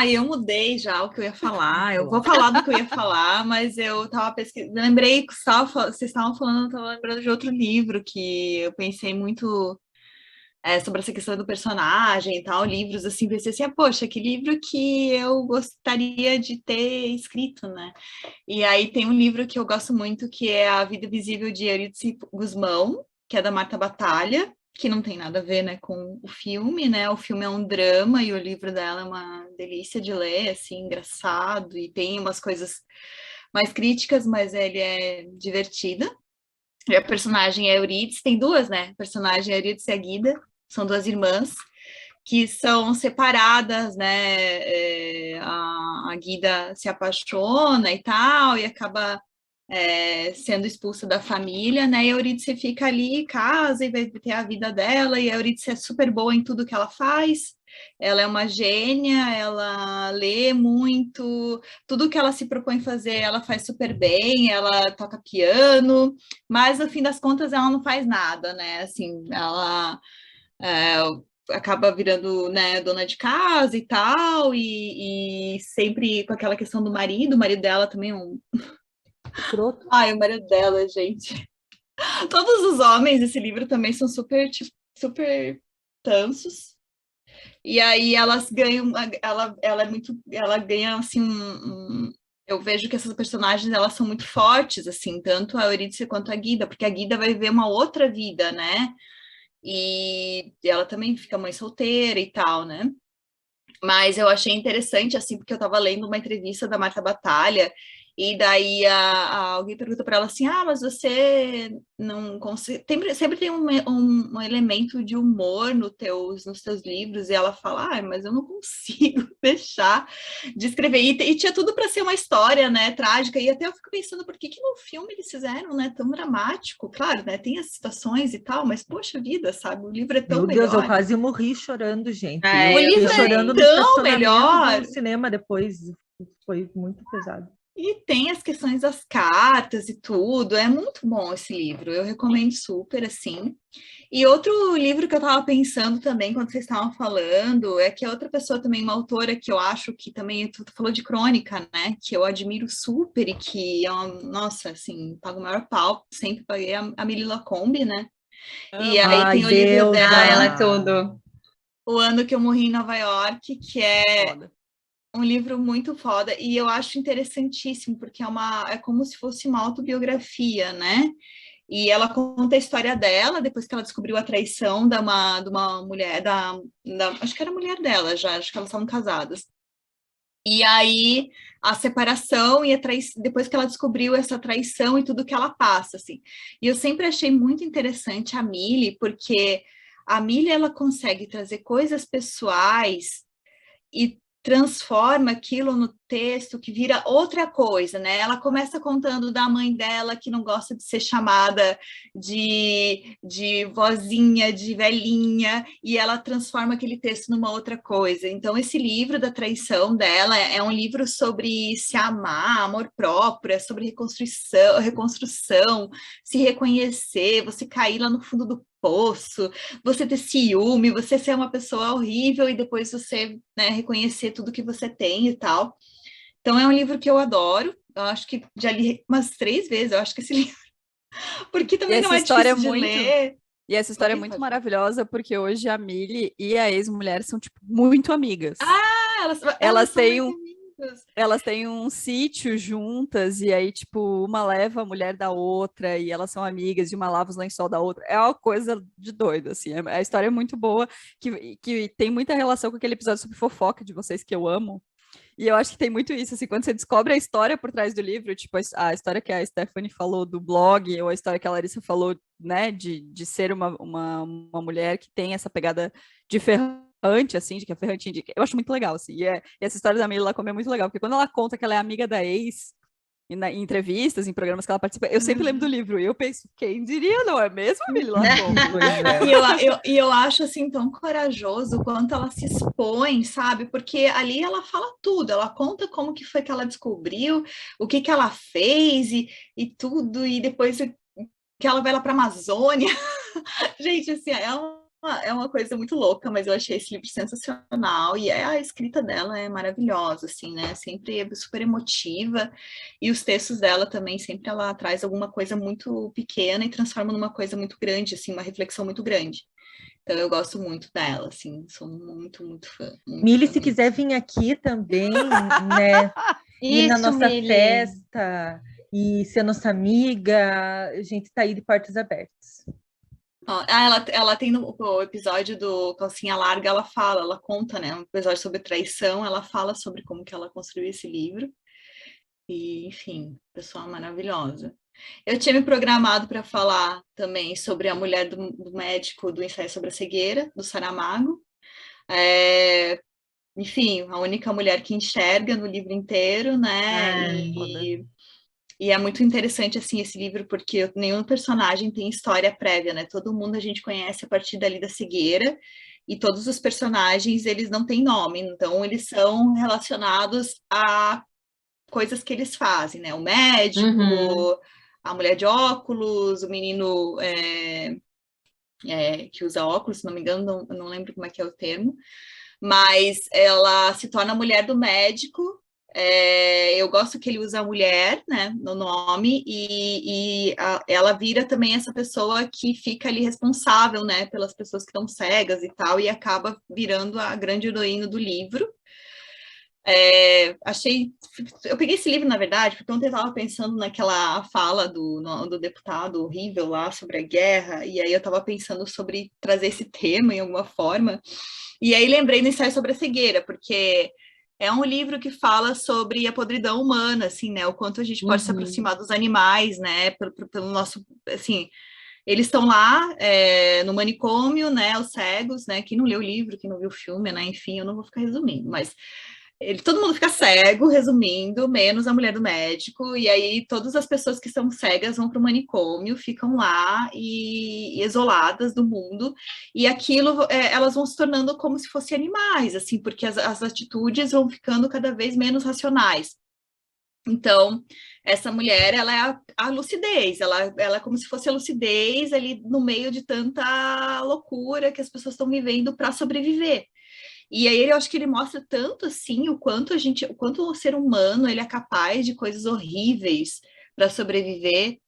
Eu mudei já o que eu ia falar. Eu vou falar do que eu ia falar, mas eu estava pesquisando. Lembrei que vocês estavam falando, eu estava lembrando de outro livro que eu pensei muito sobre essa questão do personagem e tal, livros assim, pensei assim, poxa, que livro que eu gostaria de ter escrito, né? E aí tem um livro que eu gosto muito, que é A Vida Visível de Eurídice Gusmão, que é da Marta Batalha, que não tem nada a ver, né, com o filme, né? O filme é um drama e o livro dela é uma delícia de ler, assim, engraçado, e tem umas coisas mais críticas, mas ele é divertido. E a personagem é Eurídice, tem duas, né? A personagem é Eurídice e a Guida, são duas irmãs, que são separadas, né? A Guida se apaixona e tal, e acaba sendo expulsa da família, né? E a Eurídice fica ali, casa e vai ter a vida dela, e a Eurídice é super boa em tudo que ela faz. Ela é uma gênia, ela lê muito, tudo que ela se propõe fazer, ela faz super bem, ela toca piano, mas no fim das contas ela não faz nada, né? Assim, ela acaba virando, né, dona de casa e tal, e sempre com aquela questão do marido, o marido dela também é um... Escroto. Ai, o marido dela, gente. Todos os homens desse livro também são super, tipo, super tansos. E aí elas ganham, ela é muito, ela ganha assim eu vejo que essas personagens elas são muito fortes, assim, tanto a Eurídice quanto a Guida, porque a Guida vai ver uma outra vida, né? E ela também fica mãe solteira e tal, né? Mas eu achei interessante, assim, porque eu estava lendo uma entrevista da Marta Batalha, e daí alguém pergunta para ela assim, mas você não consegue... Sempre tem um elemento de humor nos teus livros, e ela fala, mas eu não consigo deixar de escrever. E tinha tudo para ser uma história, né, trágica, e até eu fico pensando, por que no filme eles fizeram, né, tão dramático? Claro, né, tem as situações e tal, mas poxa vida, sabe, o livro é tão Meu Deus, melhor. eu quase morri chorando, gente. O Eu livro chorando no tão estacionamento melhor. do cinema depois. Foi muito pesado. E tem as questões das cartas e tudo. É muito bom esse livro. Eu recomendo super, assim. E outro livro que eu estava pensando também, quando vocês estavam falando, é que é outra pessoa também, uma autora que eu acho que também, tu falou de crônica, né? Que eu admiro super e que é uma, nossa, assim, pago o maior pau. Sempre paguei a Mili Lacombe, né? E aí tem o livro dela, ela é tudo. O Ano que eu Morri em Nova York, que é Foda. um livro muito foda, e eu acho interessantíssimo, porque é como se fosse uma autobiografia, né? E ela conta a história dela, depois que ela descobriu a traição de uma mulher, acho que era a mulher dela já, acho que elas estavam casadas. E aí, a separação e depois que ela descobriu essa traição e tudo que ela passa, assim. E eu sempre achei muito interessante a Millie, porque a Millie, ela consegue trazer coisas pessoais e transforma aquilo no texto que vira outra coisa, né? Ela começa contando da mãe dela que não gosta de ser chamada de vozinha, de velhinha, e ela transforma aquele texto numa outra coisa. Então, esse livro da traição dela é um livro sobre se amar, amor próprio, é sobre reconstrução, se reconhecer, você cair lá no fundo do poço, você ter ciúme, você ser uma pessoa horrível e depois você, né, reconhecer tudo que você tem e tal. Então é um livro que eu adoro, eu acho que já li umas 3 vezes, eu acho que esse livro, porque também não é difícil de ler. E essa história é muito maravilhosa, porque hoje a Millie e a ex-mulher são, tipo, muito amigas. Elas têm um sítio juntas, e aí, tipo, uma leva a mulher da outra, e elas são amigas, e uma lava os lençol da outra. É uma coisa de doido, assim. A história é muito boa, que tem muita relação com aquele episódio sobre fofoca de vocês que eu amo. E eu acho que tem muito isso, assim, quando você descobre a história por trás do livro, tipo, a história que a Stephanie falou do blog, ou a história que a Larissa falou, né, de ser uma mulher que tem essa pegada de ferrante, assim, de que a ferrante indica. Eu acho muito legal, assim, e essa história da Millie Lacombe é muito legal, porque quando ela conta que ela é amiga da ex, em entrevistas, em programas que ela participa, eu sempre lembro do livro, e eu penso, quem diria, não é mesmo, Millie Lacombe? E eu acho, assim, tão corajoso quanto ela se expõe, sabe? Porque ali ela fala tudo, ela conta como que foi que ela descobriu, o que ela fez e tudo, e depois que ela vai lá para a Amazônia. Gente, assim, é uma coisa muito louca, mas eu achei esse livro sensacional, e a escrita dela é maravilhosa, assim, né? Sempre é super emotiva, e os textos dela também, sempre ela traz alguma coisa muito pequena e transforma numa coisa muito grande, assim, uma reflexão muito grande. Então eu gosto muito dela, assim, sou muito, muito fã. Millie, se quiser vir aqui também, né? Ir na nossa festa e ser nossa amiga, a gente tá aí de portas abertas. Ela tem no episódio do Calcinha Larga, ela conta, né, um episódio sobre traição, ela fala sobre como que ela construiu esse livro. E, enfim, pessoa maravilhosa. Eu tinha me programado para falar também sobre a mulher do médico do ensaio sobre a cegueira, do Saramago. Enfim, a única mulher que enxerga no livro inteiro, né? E é muito interessante, assim, esse livro, porque nenhum personagem tem história prévia, né? Todo mundo a gente conhece a partir dali da cegueira, e todos os personagens, eles não têm nome, então eles são relacionados a coisas que eles fazem, né? O médico, a mulher de óculos, o menino que usa óculos, se não me engano, não lembro como é que é o termo, mas ela se torna a mulher do médico. Eu gosto que ele usa a mulher, né, no nome, e ela vira também essa pessoa que fica ali responsável, né, pelas pessoas que estão cegas e tal, e acaba virando a grande heroína do livro. Eu peguei esse livro, na verdade, porque ontem eu estava pensando naquela fala do deputado horrível lá sobre a guerra, e aí eu estava pensando sobre trazer esse tema em alguma forma, e aí lembrei do ensaio sobre a cegueira, porque é um livro que fala sobre a podridão humana, assim, né, o quanto a gente pode se aproximar dos animais, né, pelo nosso, assim, eles estão lá no manicômio, né, os cegos, né, quem não leu o livro, quem não viu o filme, né, enfim, eu não vou ficar resumindo, mas todo mundo fica cego, resumindo, menos a mulher do médico, e aí todas as pessoas que são cegas vão para o manicômio, ficam lá e isoladas do mundo, e aquilo, elas vão se tornando como se fossem animais, assim, porque as atitudes vão ficando cada vez menos racionais. Então, essa mulher, ela é a lucidez, ela é como se fosse a lucidez ali no meio de tanta loucura que as pessoas estão vivendo para sobreviver. E aí eu acho que ele mostra tanto assim o quanto o ser humano ele é capaz de coisas horríveis para sobreviver.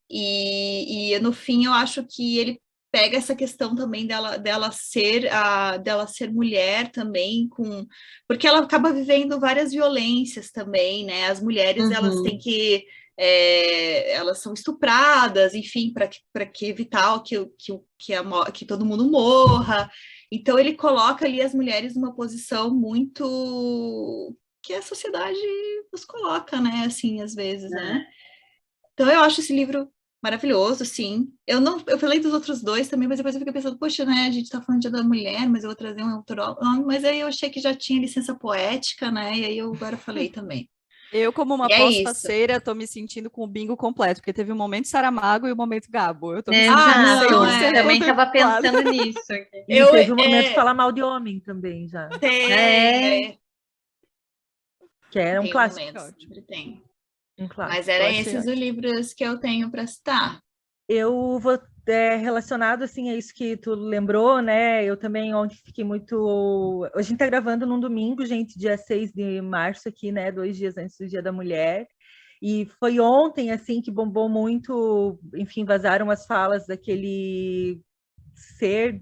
E no fim eu acho que ele pega essa questão também dela ser mulher também, porque ela acaba vivendo várias violências também, né? As mulheres elas têm que elas são estupradas, enfim, para que evitar que todo mundo morra. Então ele coloca ali as mulheres numa posição muito que a sociedade nos coloca, né? Assim, às vezes, né? Então eu acho esse livro maravilhoso, sim. Eu falei dos outros dois também, mas depois eu fiquei pensando, poxa, né? A gente tá falando de Dia da Mulher, mas eu vou trazer um autor, mas aí eu achei que já tinha licença poética, né? E aí eu agora falei também. Eu, como uma pós-faceira, tô me sentindo com o bingo completo, porque teve um momento Saramago e um momento Gabo. Eu tô me sentindo eu também estava pensando nisso. E teve um momento falar mal de homem também, já. Que era um clássico. Tem. Um clássico. Mas eram esses os livros que eu tenho para citar. Eu vou relacionado assim a isso que tu lembrou, né? Eu também ontem fiquei muito. A gente tá gravando num domingo, gente, dia 6 de março aqui, né? 2 dias antes do Dia da Mulher. E foi ontem, assim, que bombou muito, enfim, vazaram as falas daquele ser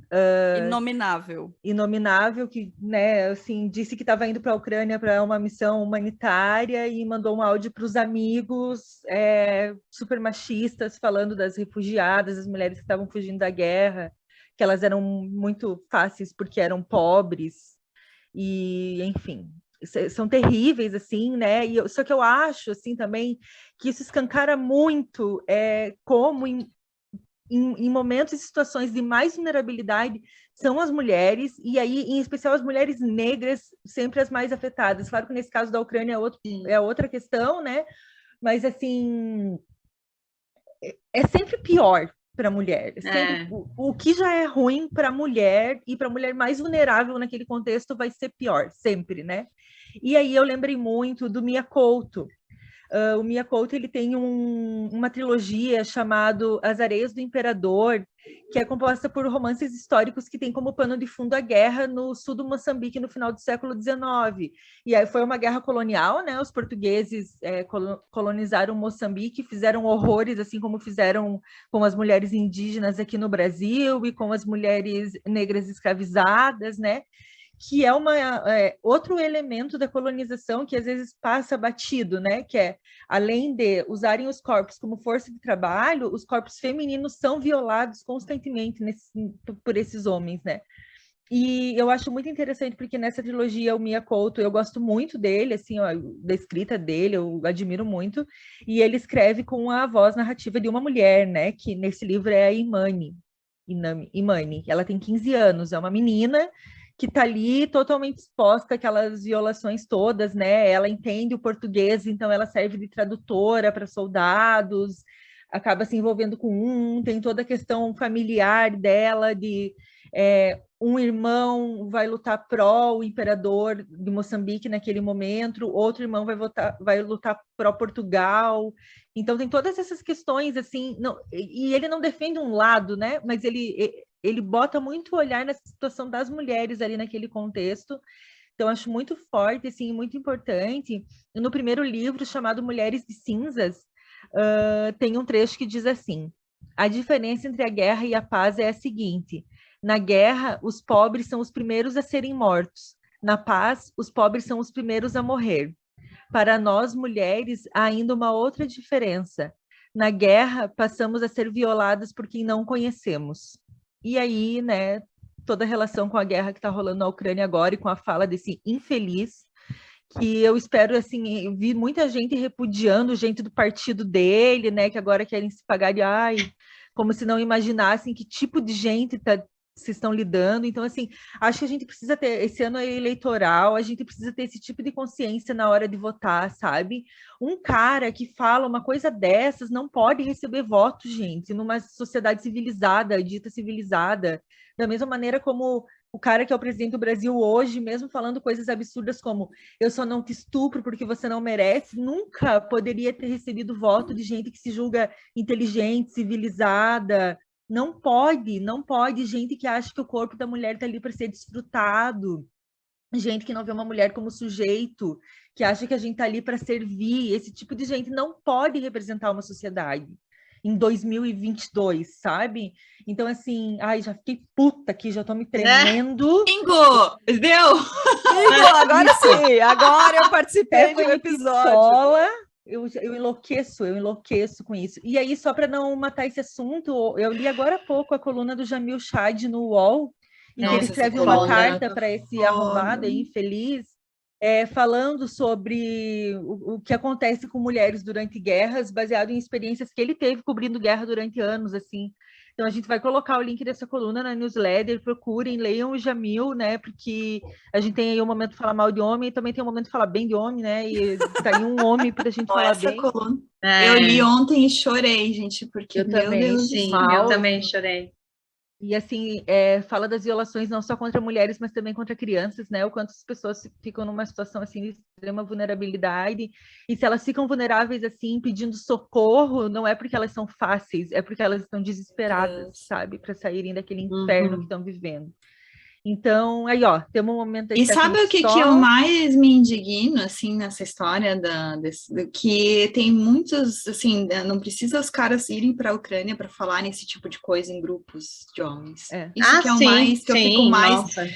inominável que, né, assim, disse que estava indo para a Ucrânia para uma missão humanitária e mandou um áudio para os amigos super machistas falando das refugiadas, das mulheres que estavam fugindo da guerra, que elas eram muito fáceis porque eram pobres e, enfim, são terríveis, assim, né? Só que eu acho, assim, também que isso escancara muito como em momentos e situações de mais vulnerabilidade são as mulheres, e aí, em especial, as mulheres negras, sempre as mais afetadas. Claro que nesse caso da Ucrânia é outra questão, né? Mas, assim, é sempre pior para a mulher. O que já é ruim para a mulher e para a mulher mais vulnerável naquele contexto vai ser pior, sempre, né? E aí eu lembrei muito do Mia Couto. O Mia Couto ele tem uma trilogia chamada As Areias do Imperador, que é composta por romances históricos que tem como pano de fundo a guerra no sul do Moçambique no final do século XIX. E aí foi uma guerra colonial, né? Os portugueses colonizaram Moçambique, fizeram horrores, assim como fizeram com as mulheres indígenas aqui no Brasil e com as mulheres negras escravizadas, né? Que é outro elemento da colonização que às vezes passa batido, né? Que é, além de usarem os corpos como força de trabalho, os corpos femininos são violados constantemente por esses homens, né? E eu acho muito interessante porque nessa trilogia o Mia Couto, eu gosto muito dele, assim, ó, da escrita dele, eu admiro muito. E ele escreve com a voz narrativa de uma mulher, né? Que nesse livro é a Imani. Ela tem 15 anos, é uma menina que está ali totalmente exposta àquelas violações todas, né? Ela entende o português, então ela serve de tradutora para soldados, acaba se envolvendo com tem toda a questão familiar dela de um irmão vai lutar pró o imperador de Moçambique naquele momento, outro irmão vai lutar pró Portugal. Então tem todas essas questões assim, e ele não defende um lado, né? Mas ele bota muito olhar na situação das mulheres ali naquele contexto. Então acho muito forte, assim, muito importante. No primeiro livro chamado Mulheres de Cinzas, tem um trecho que diz assim: a diferença entre a guerra e a paz é a seguinte: na guerra, os pobres são os primeiros a serem mortos. Na paz, os pobres são os primeiros a morrer. Para nós, mulheres, há ainda uma outra diferença. Na guerra, passamos a ser violadas por quem não conhecemos. E aí, né, toda a relação com a guerra que está rolando na Ucrânia agora e com a fala desse infeliz, que eu espero, assim, eu vi muita gente repudiando, gente do partido dele, né, que agora querem se pagar de, como se não imaginassem que tipo de gente se estão lidando. Então, assim, acho que a gente precisa ter, esse ano é eleitoral, a gente precisa ter esse tipo de consciência na hora de votar, sabe? Um cara que fala uma coisa dessas não pode receber voto, gente, numa sociedade civilizada, dita civilizada, da mesma maneira como o cara que é o presidente do Brasil hoje, mesmo falando coisas absurdas como eu só não te estupro porque você não merece, nunca poderia ter recebido voto de gente que se julga inteligente, civilizada. Não pode, gente que acha que o corpo da mulher está ali para ser desfrutado, gente que não vê uma mulher como sujeito, que acha que a gente está ali para servir. Esse tipo de gente não pode representar uma sociedade em 2022, sabe? Então, assim, já fiquei puta aqui, já tô me tremendo. Bingo! Deu! Bingo, agora sim! Agora eu participei do episódio. Eu enlouqueço com isso. E aí, só para não matar esse assunto, eu li agora há pouco a coluna do Jamil Chad no UOL, em que ele escreve uma carta para esse arrombado aí, infeliz, falando sobre o que acontece com mulheres durante guerras, baseado em experiências que ele teve cobrindo guerra durante anos, assim. Então, a gente vai colocar o link dessa coluna na newsletter, procurem, leiam o Jamil, né, porque a gente tem aí um momento de falar mal de homem e também tem um momento de falar bem de homem, né, e tá aí um homem para a gente falar essa bem. Coluna. Eu li ontem e chorei, gente, porque, meu Deus, sim, eu também chorei. E assim, fala das violações não só contra mulheres, mas também contra crianças, né? O quanto as pessoas ficam numa situação assim de extrema vulnerabilidade. E se elas ficam vulneráveis assim, pedindo socorro, não é porque elas são fáceis, é porque elas estão desesperadas, sabe? Para saírem daquele inferno que estão vivendo. Então, aí, ó, temos um momento... E sabe o que eu mais me indigno, assim, nessa história que tem muitos, assim, não precisa os caras irem para a Ucrânia para falar nesse tipo de coisa em grupos de homens. Isso que é o mais, que eu fico mais... Nossa.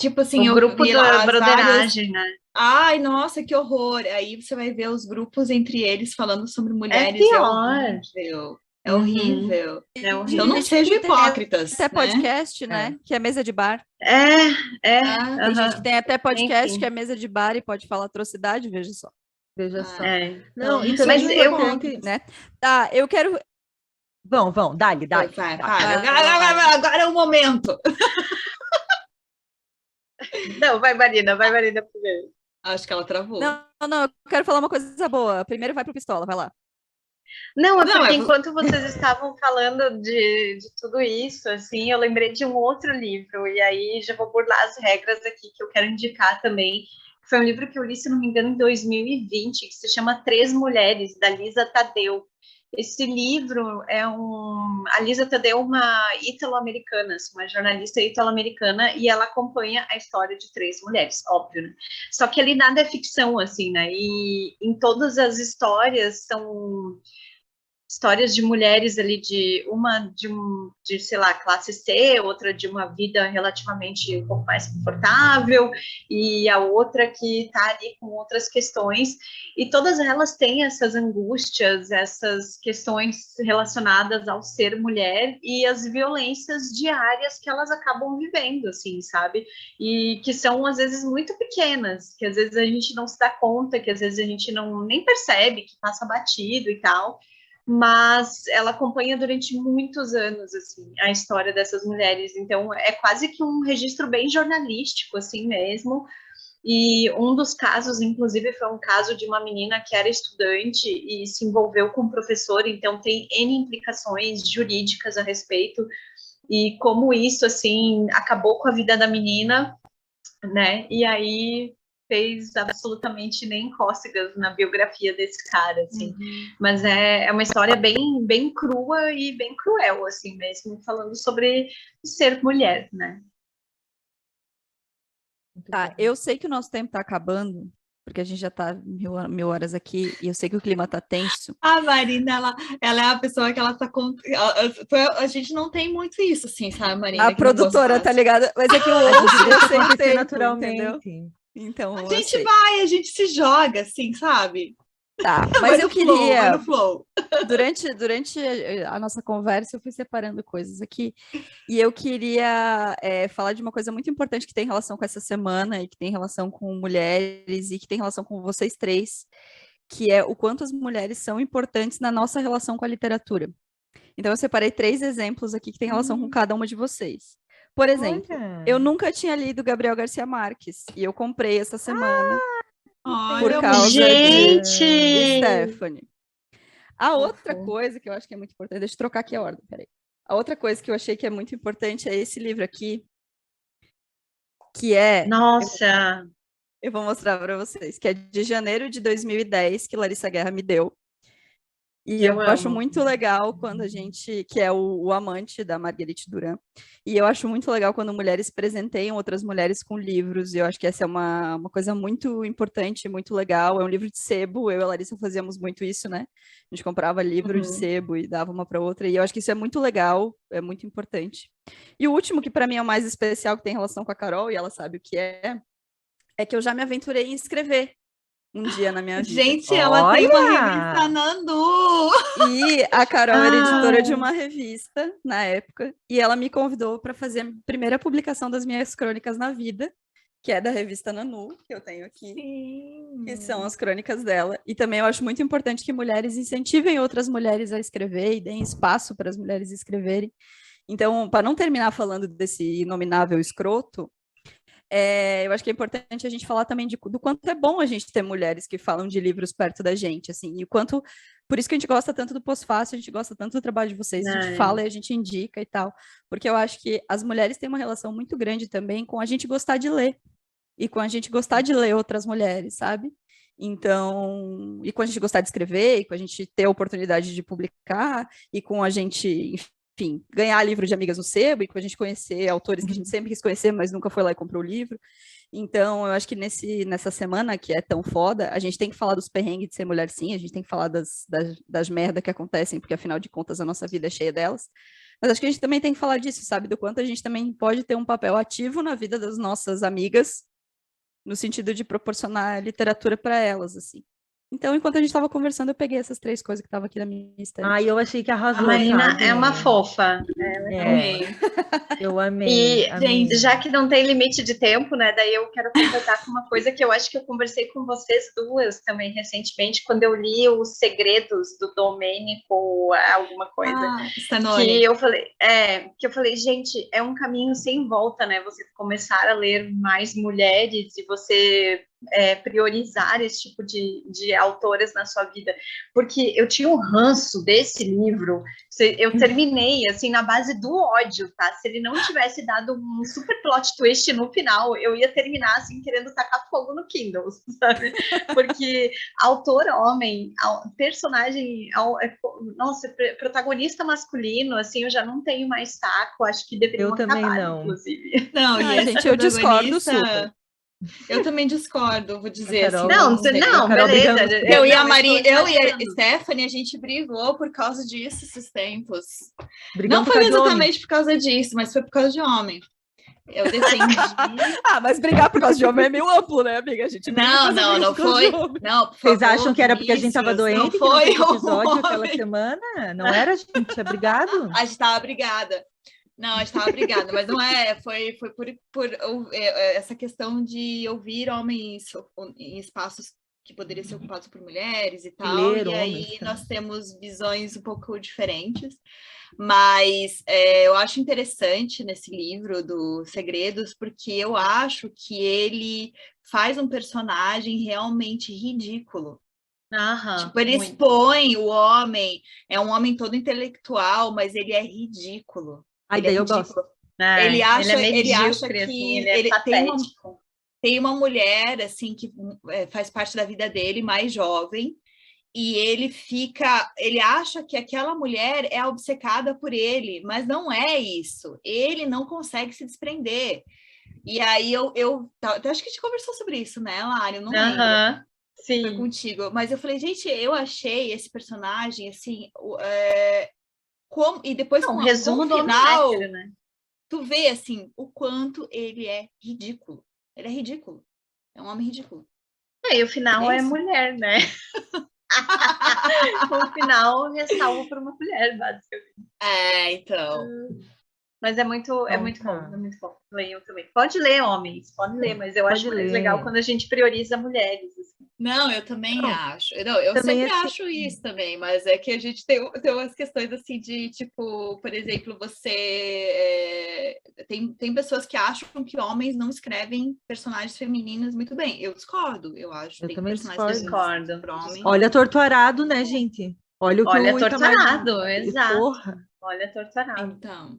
Tipo assim, o grupo da broderagem, né? Ai, nossa, que horror! Aí você vai ver os grupos entre eles falando sobre mulheres. É pior. É horrível. Então não sejam hipócritas. Tem até podcast, né? Que é mesa de bar. Tem gente que tem até podcast que é mesa de bar e pode falar atrocidade, veja só. Veja só. Não, então, mas né? Tá, eu quero... Vão, dá-lhe. Agora é o momento. Não, vai Marina primeiro. Acho que ela travou. Não, eu quero falar uma coisa boa. Primeiro vai pro Pistola, vai lá. Não, porque enquanto vocês estavam falando de tudo isso, assim, eu lembrei de um outro livro, e aí já vou burlar as regras aqui que eu quero indicar também. Foi um livro que eu li, se não me engano, em 2020, que se chama Três Mulheres, da Lisa Tadeu. Esse livro a Lisa Tadeu é uma italo-americana, uma jornalista italo-americana, e ela acompanha a história de três mulheres, óbvio, né? Só que ali nada é ficção, assim, né? E em todas as histórias histórias de mulheres ali sei lá, classe C, outra de uma vida relativamente um pouco mais confortável, e a outra que está ali com outras questões, e todas elas têm essas angústias, essas questões relacionadas ao ser mulher e as violências diárias que elas acabam vivendo, assim, sabe? E que são, às vezes, muito pequenas, que às vezes a gente não se dá conta, que às vezes a gente não nem percebe, que passa batido e tal, mas ela acompanha durante muitos anos, assim, a história dessas mulheres. Então, é quase que um registro bem jornalístico, assim mesmo. E um dos casos, inclusive, foi um caso de uma menina que era estudante e se envolveu com o professor, então tem N implicações jurídicas a respeito, e como isso, assim, acabou com a vida da menina, né? E aí fez absolutamente nem cócegas na biografia desse cara, assim. Mas é uma história bem, bem crua e bem cruel, assim mesmo, falando sobre ser mulher, né? Tá, eu sei que o nosso tempo tá acabando, porque a gente já tá mil horas aqui, e eu sei que o clima tá tenso. A Marina, ela é a pessoa que ela tá com. A gente não tem muito isso, assim, sabe, Marina? A que não produtora, gosta. tá ligada? Mas é que eu A ouço gente deixa sem acontecer tempo, naturalmente. entendeu? Então, A eu gente sei. vai, a gente se joga, assim, sabe? Tá, Vai mas eu no flow, vai queria, no flow. durante a nossa conversa, eu fui separando coisas aqui, e eu queria falar de uma coisa muito importante que tem relação com essa semana, e que tem relação com mulheres, e que tem relação com vocês três, que é o quanto as mulheres são importantes na nossa relação com a literatura. Então, eu separei 3 exemplos aqui que têm relação com cada uma de vocês. Por exemplo, Olha. eu nunca tinha lido Gabriel Garcia Marques, e eu comprei essa semana por Eu causa de Gente! Stephanie. A outra Fofo. coisa que eu acho que é muito importante, deixa eu trocar aqui a ordem, peraí. A outra coisa que eu achei que é muito importante é esse livro aqui, que Nossa! eu vou mostrar para vocês, que é de janeiro de 2010, que Larissa Guerra me deu. E eu Eu acho amo. muito legal quando a gente, que é o amante da Marguerite Duran, e eu acho muito legal quando mulheres presenteiam outras mulheres com livros, e eu acho que essa é uma coisa muito importante, muito legal. É um livro de sebo, eu e a Larissa fazíamos muito isso, né? A gente comprava livro de sebo e dava uma para outra, e eu acho que isso é muito legal, é muito importante. E o último, que para mim é o mais especial, que tem relação com a Carol, e ela sabe o que é que eu já me aventurei em escrever um dia na minha vida. Gente, ela tem uma Olha! revista Nandu! E a Carol era editora de Ah, uma revista na época, e ela me convidou para fazer a primeira publicação das minhas crônicas na vida, que é da revista Nanu, que eu tenho aqui, que são as crônicas dela. E também eu acho muito importante que mulheres incentivem outras mulheres a escrever e deem espaço para as mulheres escreverem. Então, para não terminar falando desse inominável escroto, eu acho que é importante a gente falar também do quanto é bom a gente ter mulheres que falam de livros perto da gente, assim, e o quanto, por isso que a gente gosta tanto do Pós-Fácil, a gente gosta tanto do trabalho de vocês, a gente fala e a gente indica e tal, porque eu acho que as mulheres têm uma relação muito grande também com a gente gostar de ler, e com a gente gostar de ler outras mulheres, sabe? Então, e com a gente gostar de escrever, e com a gente ter a oportunidade de publicar, e com a gente, enfim, ganhar livro de amigas no sebo, e com a gente conhecer autores que a gente sempre quis conhecer, mas nunca foi lá e comprou o livro. Então, eu acho que nessa semana, que é tão foda, a gente tem que falar dos perrengues de ser mulher, sim, a gente tem que falar das merdas que acontecem, porque afinal de contas a nossa vida é cheia delas. Mas acho que a gente também tem que falar disso, sabe? Do quanto a gente também pode ter um papel ativo na vida das nossas amigas, no sentido de proporcionar literatura para elas, assim. Então, enquanto a gente estava conversando, eu peguei essas 3 coisas que estavam aqui na minha estante. Ai, eu achei que a arrasou, Marina sabe? é uma fofa. Amei. Eu amei, E, amei. já que não tem limite de tempo, né? Daí eu quero completar com uma coisa que eu acho que eu conversei com vocês duas também recentemente, quando eu li Os Segredos do Domênico, alguma coisa. Stanoni. Que eu falei, gente, é um caminho sem volta, né? Você começar a ler mais mulheres e você priorizar esse tipo de autoras na sua vida. Porque eu tinha um ranço desse livro, eu terminei, assim, na base do ódio, tá? Se ele não tivesse dado um super plot twist no final, eu ia terminar, assim, querendo tacar fogo no Kindle, sabe? Porque autor homem, personagem, nossa, protagonista masculino, assim, eu já não tenho mais saco, acho que deveriam Eu também acabar, não. inclusive. Não, e esse Gente, eu discordo super. Eu também discordo, vou dizer Carol, assim. Não, Carol beleza. brigando. Eu e a Não, Maria, estou eu e a exagerando. Stephanie, a gente brigou por causa disso esses tempos. Brigando Não por foi causa de homem. exatamente por causa disso, mas foi por causa de homem. Eu defendi. Ah, mas brigar por causa de homem é meio amplo, né, amiga? A gente briga Não, por causa não por causa foi. de homem. Não, por Vocês favor, acham que era porque a gente tava Vinícius, doente, que não não foi teve episódio homem. aquela semana? Não era, gente? Tinha brigado? A gente tava brigada. Não, a gente tava brigada, mas não é. Foi por essa questão de ouvir homens em espaços que poderiam ser ocupados por mulheres e tal. ler E homens, aí tá. nós temos visões um pouco diferentes. Mas eu acho interessante nesse livro do Segredos, porque eu acho que ele faz um personagem realmente ridículo. Aham, Tipo, ele muito. expõe o homem, é um homem todo intelectual, mas ele é ridículo. Ai, Ele é daí eu ridículo. gosto. É, Ele acha medíocre, que assim, ele é ele patético. tem uma mulher assim que faz parte da vida dele, mais jovem, e ele acha que aquela mulher é obcecada por ele, mas não é isso. Ele não consegue se desprender. E aí eu acho que a gente conversou sobre isso, né, Lari? Eu não lembro. Aham, Foi sim. contigo. Mas eu falei, gente, eu achei esse personagem assim, e depois Não, com resumo o do homem final, hétero, né? tu vê assim o quanto ele é ridículo. Ele é ridículo. É um homem ridículo. E o final É é isso. mulher, né? O final é salvo por uma mulher, basicamente. Então. Mas é muito bom, é muito bom. Leiam também. Pode ler, homens, pode ler, mas eu acho mais legal quando a gente prioriza mulheres. Assim. Não, eu também acho. Eu também sempre assim, acho isso também, mas é que a gente tem umas questões assim de, tipo, por exemplo, tem pessoas que acham que homens não escrevem personagens femininas muito bem. Eu discordo, eu acho. Eu Tem também personagens discordo. femininas por homem. Olha Torturado, né, gente? Olha o que Olha o Itamar... Torturado, exato. Porra. Olha Torturado. Então,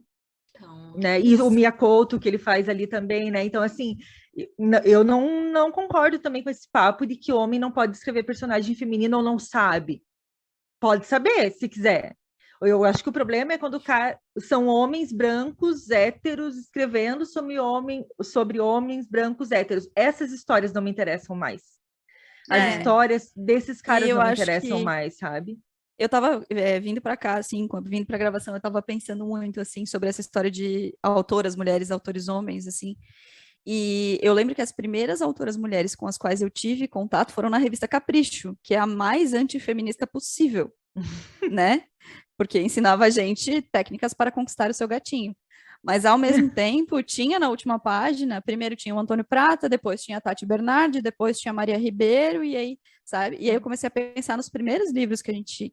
né? E o Mia Couto que ele faz ali também, né? Então, assim, eu não concordo também com esse papo de que homem não pode escrever personagem feminino ou não sabe. Pode saber, se quiser. Eu acho que o problema é quando são homens brancos, héteros, escrevendo sobre homens brancos, héteros. Essas histórias não me interessam mais. As histórias desses caras não me interessam mais, sabe? Eu tava vindo para cá, assim, vindo para a gravação, eu tava pensando muito, assim, sobre essa história de autoras mulheres, autores homens, assim. E eu lembro que as primeiras autoras mulheres com as quais eu tive contato foram na revista Capricho, que é a mais antifeminista possível, né? Porque ensinava a gente técnicas para conquistar o seu gatinho. Mas, ao mesmo tempo, tinha na última página, primeiro tinha o Antônio Prata, depois tinha a Tati Bernardi, depois tinha a Maria Ribeiro, e aí, sabe? E aí eu comecei a pensar nos primeiros livros que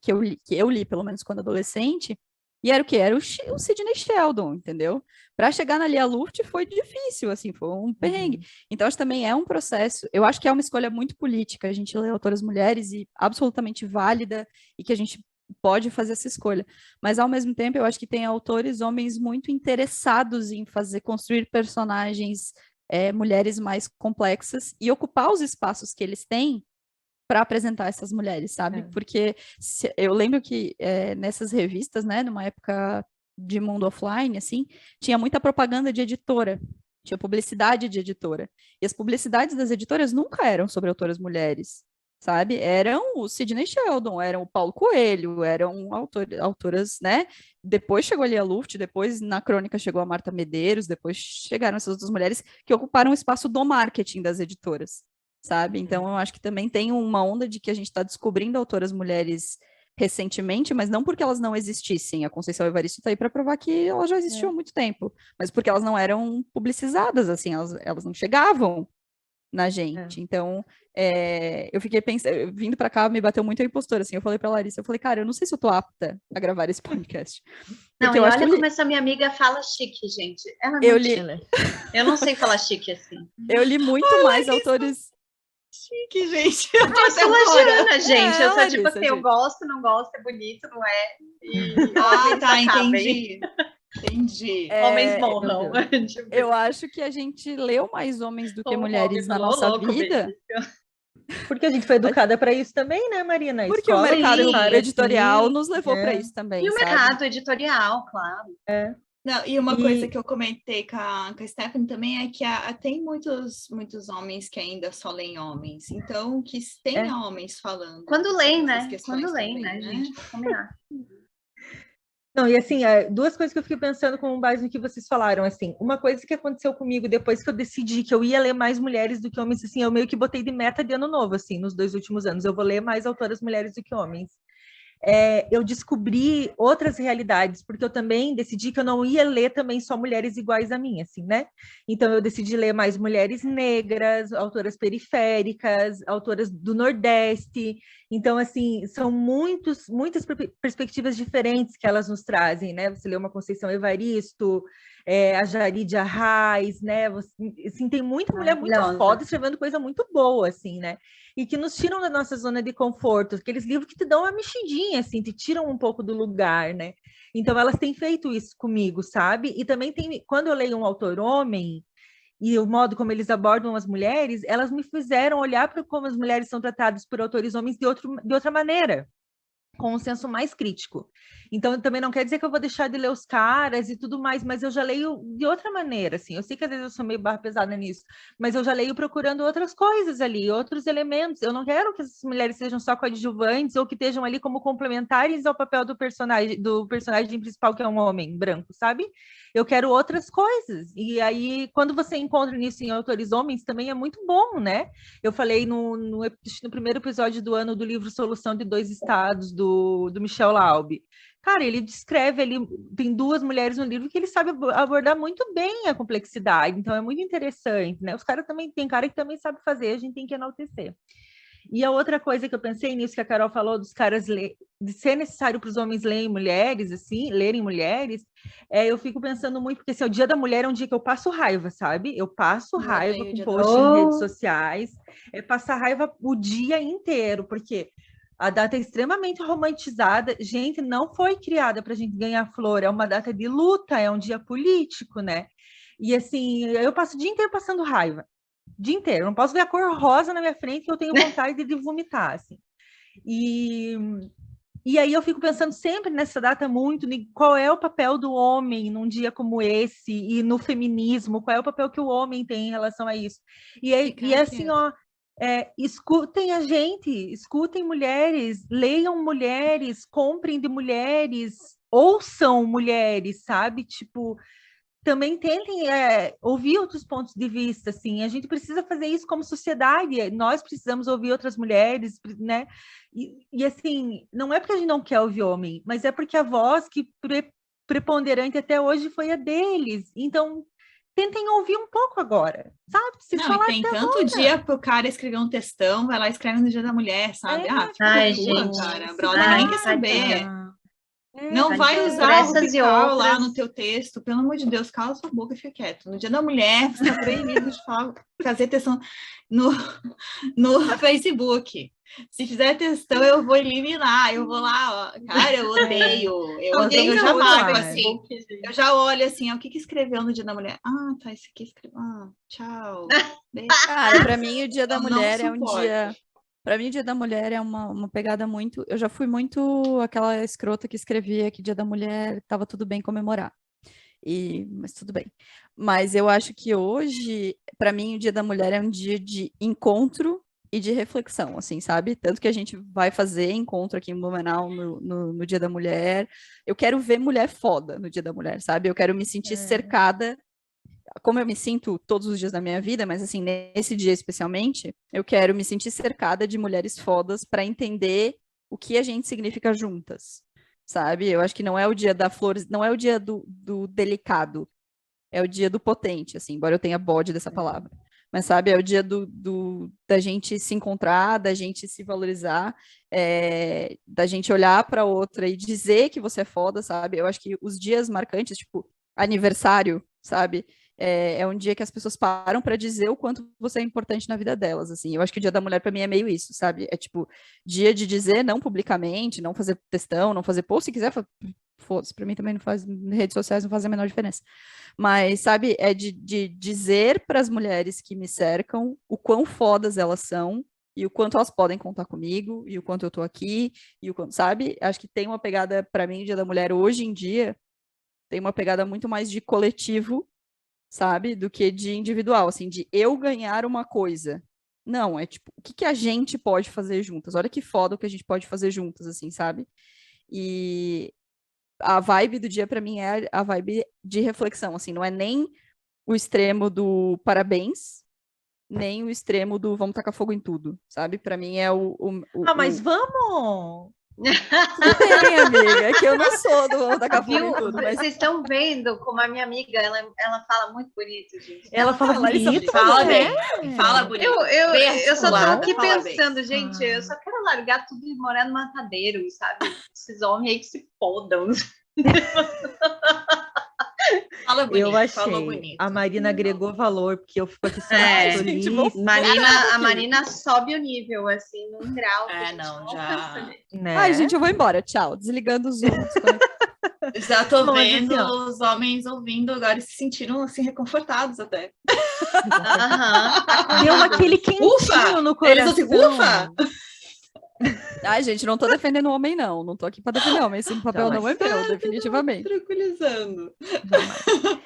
eu li, pelo menos quando adolescente, e era o quê? Era o Sidney Sheldon, entendeu? Para chegar na Lia Luft foi difícil, assim, foi um perrengue. Então, acho que também é um processo, eu acho que é uma escolha muito política, a gente lê autoras mulheres e absolutamente válida, e que a gente pode fazer essa escolha, mas ao mesmo tempo eu acho que tem autores homens muito interessados em construir personagens mulheres mais complexas e ocupar os espaços que eles têm para apresentar essas mulheres, sabe? Porque eu lembro que nessas revistas, né, numa época de mundo offline, assim, tinha muita propaganda de editora, tinha publicidade de editora, e as publicidades das editoras nunca eram sobre autoras mulheres, sabe? Eram o Sidney Sheldon, eram o Paulo Coelho, eram autoras, né? Depois chegou ali a Luft, depois na crônica chegou a Marta Medeiros, depois chegaram essas outras mulheres que ocuparam o espaço do marketing das editoras, sabe? Então eu acho que também tem uma onda de que a gente está descobrindo autoras mulheres recentemente, mas não porque elas não existissem. A Conceição Evaristo está aí para provar que ela já existiu há muito tempo, mas porque elas não eram publicizadas, assim, elas não chegavam na gente. Então, eu fiquei pensando, vindo para cá, me bateu muito a impostora, assim, eu falei para Larissa, eu falei, cara, eu não sei se eu tô apta a gravar esse podcast. Não, eu olha como essa minha amiga fala chique, gente. Ela é muito chique. Eu não sei falar chique assim. Eu li muito mais autores... Chique, gente. Eu tô elogiando, gente. Eu sou Larissa, tipo assim, eu gosto, não gosto, é bonito, não é? Tá, entendi. Entendi. Homens morram. Eu acho que a gente leu mais homens do que mulheres na nossa vida. Porque a gente foi educada para isso também, né, Marina? Porque o mercado editorial nos levou para isso também. E o mercado editorial, claro. Não, e uma coisa que eu comentei com a Stephanie também é que tem muitos homens que ainda só leem homens. Então, que tenha homens falando Quando sobre leem, essas né? questões Quando leem, também, né, gente? Vamos combinar. Não, e assim, duas coisas que eu fiquei pensando com base no que vocês falaram, assim, uma coisa que aconteceu comigo depois que eu decidi que eu ia ler mais mulheres do que homens, assim, eu meio que botei de meta de ano novo, assim, nos 2 últimos anos, eu vou ler mais autoras mulheres do que homens. Eu descobri outras realidades, porque eu também decidi que eu não ia ler também só mulheres iguais a mim, assim, né? Então eu decidi ler mais mulheres negras, autoras periféricas, autoras do Nordeste. Então, assim, são muitas perspectivas diferentes que elas nos trazem, né? Você lê uma Conceição Evaristo, a Jaride Arraes, né? Assim, tem muita mulher muito foda escrevendo coisa muito boa, assim, né? E que nos tiram da nossa zona de conforto, aqueles livros que te dão uma mexidinha, assim, te tiram um pouco do lugar, né? Então, elas têm feito isso comigo, sabe? E também quando eu leio um autor homem, e o modo como eles abordam as mulheres, elas me fizeram olhar para como as mulheres são tratadas por autores homens de outra maneira, com um senso mais crítico. Então, também não quer dizer que eu vou deixar de ler os caras e tudo mais, mas eu já leio de outra maneira, assim. Eu sei que às vezes eu sou meio barra pesada nisso, mas eu já leio procurando outras coisas ali, outros elementos. Eu não quero que essas mulheres sejam só coadjuvantes ou que estejam ali como complementares ao papel do personagem principal, que é um homem branco, sabe? Eu quero outras coisas. E aí, quando você encontra nisso em autores homens, também é muito bom, né? Eu falei no primeiro episódio do ano do livro Solução de Dois Estados, do Michel Laube. Cara, ele descreve, tem 2 mulheres no livro que ele sabe abordar muito bem a complexidade, então é muito interessante, né? Os caras também, tem cara que também sabe fazer, a gente tem que enaltecer. E a outra coisa que eu pensei nisso que a Carol falou, dos caras de ser necessário para os homens lerem mulheres, assim, lerem mulheres, eu fico pensando muito, porque assim, o Dia da Mulher é um dia que eu passo raiva, sabe? Eu passo raiva com post em redes sociais, passar raiva o dia inteiro, porque a data é extremamente romantizada. Gente, não foi criada para a gente ganhar flor, é uma data de luta, é um dia político, né? E assim, eu passo o dia inteiro passando raiva. O dia inteiro. Eu não posso ver a cor rosa na minha frente que eu tenho vontade de vomitar, assim. E aí eu fico pensando sempre nessa data muito, qual é o papel do homem num dia como esse, e no feminismo, qual é o papel que o homem tem em relação a isso. E assim, ó, escutem a gente, escutem mulheres, leiam mulheres, comprem de mulheres, ouçam mulheres, sabe? Tipo, também tentem ouvir outros pontos de vista, assim, a gente precisa fazer isso como sociedade, nós precisamos ouvir outras mulheres, né, e assim, não é porque a gente não quer ouvir homem, mas é porque a voz que preponderante até hoje foi a deles, então tentem ouvir um pouco agora, sabe? Se não, falar e tem tanto agora. dia pro cara escrever um textão, vai lá e escreve no Dia da Mulher, sabe? Fica Ai, tua, gente. cara, brother, ninguém quer saber. Não vai usar o essas e radical outras lá no teu texto, pelo amor de Deus, cala sua boca e fica quieto. No Dia da Mulher, você está proibido de fazer textão no Facebook. Se fizer textão, eu vou eliminar, eu vou lá, ó. Cara, eu odeio, eu já marco assim, eu já olho assim, ó, o que escreveu no Dia da Mulher? Ah, tá, esse aqui escreveu, tchau. Cara, para mim o Dia da Eu Mulher não é um dia... Para mim, o Dia da Mulher é uma pegada muito... Eu já fui muito aquela escrota que escrevia que Dia da Mulher estava tudo bem comemorar. Mas tudo bem. Mas eu acho que hoje, para mim, o Dia da Mulher é um dia de encontro e de reflexão, assim, sabe? Tanto que a gente vai fazer encontro aqui em Blumenau no Dia da Mulher. Eu quero ver mulher foda no Dia da Mulher, sabe? Eu quero me sentir cercada, como eu me sinto todos os dias da minha vida, mas assim, nesse dia especialmente, eu quero me sentir cercada de mulheres fodas para entender o que a gente significa juntas, sabe? Eu acho que não é o dia da flor, não é o dia do delicado, é o dia do potente, assim, embora eu tenha bode dessa palavra. Mas, sabe, é o dia da gente se encontrar, da gente se valorizar, da gente olhar para outra e dizer que você é foda, sabe? Eu acho que os dias marcantes, tipo, aniversário, sabe? É um dia que as pessoas param para dizer o quanto você é importante na vida delas, assim. Eu acho que o Dia da Mulher para mim é meio isso, sabe? É tipo, dia de dizer não publicamente, não fazer textão, não fazer post, se quiser, foda-se, para mim também não faz, redes sociais não fazem a menor diferença. Mas, sabe, é de dizer para as mulheres que me cercam o quão fodas elas são e o quanto elas podem contar comigo e o quanto eu tô aqui e o quanto, sabe? Acho que tem uma pegada para mim, o Dia da Mulher hoje em dia Tem uma pegada muito mais de coletivo, sabe? Do que de individual, assim, de eu ganhar uma coisa. Não, é tipo, o que que a gente pode fazer juntas? Olha que foda o que a gente pode fazer juntas, assim, sabe? E a vibe do dia pra mim é a vibe de reflexão, assim, não é nem o extremo do parabéns, nem o extremo do vamos tacar fogo em tudo, sabe? Pra mim é Mas vamos! Tudo bem, amiga, é que eu não sou do vamos tacar fogo Viu? em tudo, mas Vocês estão vendo como a minha amiga, ela fala muito bonito, gente. Ela fala Larissa, bonito, Fala né? bem, fala bonito. Eu só tô aqui Fala bem. pensando, gente, eu só quero largar tudo e morar no matadeiro, sabe? Esses homens aí que se fodam. Fala bonito, Eu achei. fala bonito. A Marina agregou valor, porque eu fico aqui só É, na gente, A Marina sobe o nível, assim, num grau. que a gente não, não já. alcança. né? ai, gente, eu vou embora, tchau, desligando o Zoom. Já tô Bom, mas vendo assim, ó. os homens ouvindo agora e se sentiram assim reconfortados até. Aham. Deu aquele quentinho Ufa! no Eles coração. assim, ufa! Ai, gente, não tô defendendo o homem, não. Não tô aqui pra defender o homem. Esse papel não é meu, definitivamente. Tranquilizando. Jamais.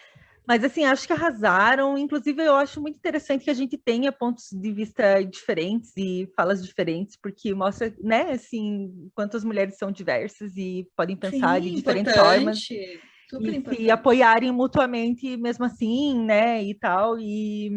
Mas assim, acho que arrasaram. Inclusive, eu acho muito interessante que a gente tenha pontos de vista diferentes e falas diferentes, porque mostra, né, assim, quantas mulheres são diversas e podem pensar de diferentes formas Super e importante. se apoiarem mutuamente, mesmo assim, né, e tal. E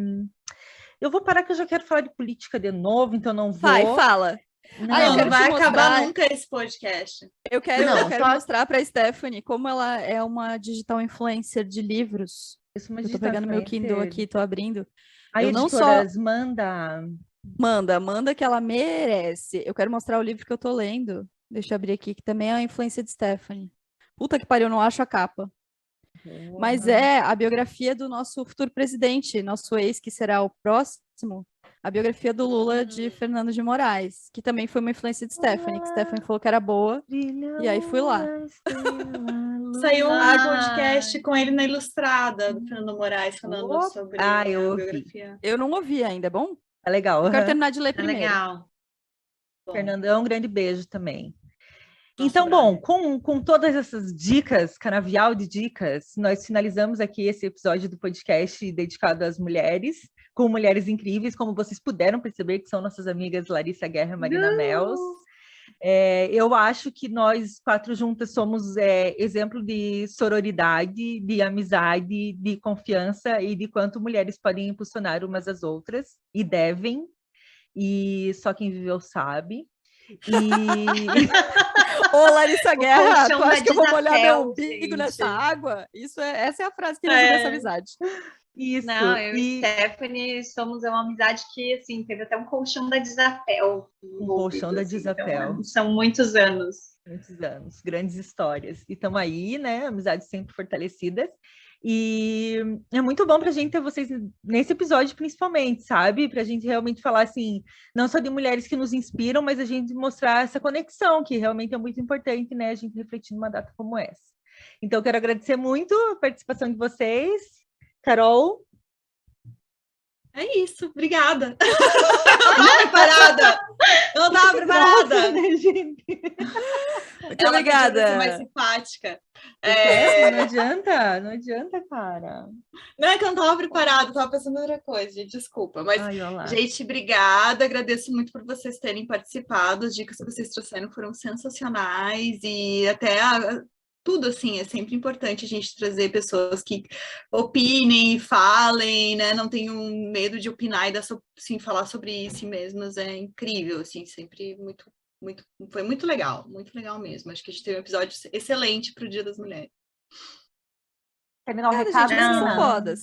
eu vou parar que eu já quero falar de política de novo, então não vou. Vai, fala. Não, Ah, eu Não, quero não vai te acabar mostrar. nunca esse podcast. Eu quero Não, só- mostrar pra Stephanie como ela é uma digital influencer de livros. Isso, uma Eu tô digital pegando meu Kindle influencer. aqui, tô abrindo. A eu não editoras manda. Manda que ela merece. Eu quero mostrar o livro que eu tô lendo. Deixa eu abrir aqui, que também é a influência de Stephanie. Puta que pariu, eu não acho a capa. Mas é a biografia do nosso futuro presidente, nosso ex, que será o próximo, a biografia do Lula de Fernando de Moraes, que também foi uma influência de Stephanie, que Stephanie falou que era boa, e aí fui lá. Saiu um Ah. podcast com ele na Ilustrada, do Fernando Moraes, falando Opa! sobre Eu a ouvi. biografia. Eu não ouvi ainda, é bom? É legal. Eu quero aham. terminar de ler É primeiro. legal. Fernandão, um grande beijo também. Nosso Então, bom, brother. com todas essas dicas, canavial de dicas, nós finalizamos aqui esse episódio do podcast dedicado às mulheres, com mulheres incríveis, como vocês puderam perceber, que são nossas amigas Larissa Guerra e Marina Mels. Eu acho que nós quatro juntas somos exemplo de sororidade, de amizade, de confiança e de quanto mulheres podem impulsionar umas às outras, e devem, e só quem viveu sabe. Ô, Larissa Guerra, colchão tu acha da que eu vou molhar meu Disapel, umbigo gente. nessa água? Essa é a frase que resume essa amizade. Isso. Não, eu e Stephanie somos uma amizade que, assim, teve até um colchão da Disapel. Colchão da assim, Disapel. então, são muitos anos. Muitos anos, grandes histórias. E estamos aí, né? Amizades sempre fortalecidas. E é muito bom para a gente ter vocês nesse episódio, principalmente, sabe? Para a gente realmente falar, assim, não só de mulheres que nos inspiram, mas a gente mostrar essa conexão, que realmente é muito importante, né? A gente refletir numa data como essa. Então, eu quero agradecer muito a participação de vocês. Carol? É isso, obrigada. Eu não estava preparada. Eu não estava preparada. Né, gente? Muito Ela podia ser obrigada. mais simpática. Não adianta, cara. Não é que eu não estava preparada, estava pensando em outra coisa, gente, desculpa. Mas, Ai, olha lá. gente, obrigada. Agradeço muito por vocês terem participado. As dicas que vocês trouxeram foram sensacionais e até tudo, assim, é sempre importante a gente trazer pessoas que opinem, falem, né? Não tenham medo de opinar e assim, falar sobre si mesmas. É incrível, assim, sempre foi muito legal mesmo. Acho que a gente teve um episódio excelente para o Dia das Mulheres. Terminar o Obrigada, recado, gente, vocês são menina? fodas.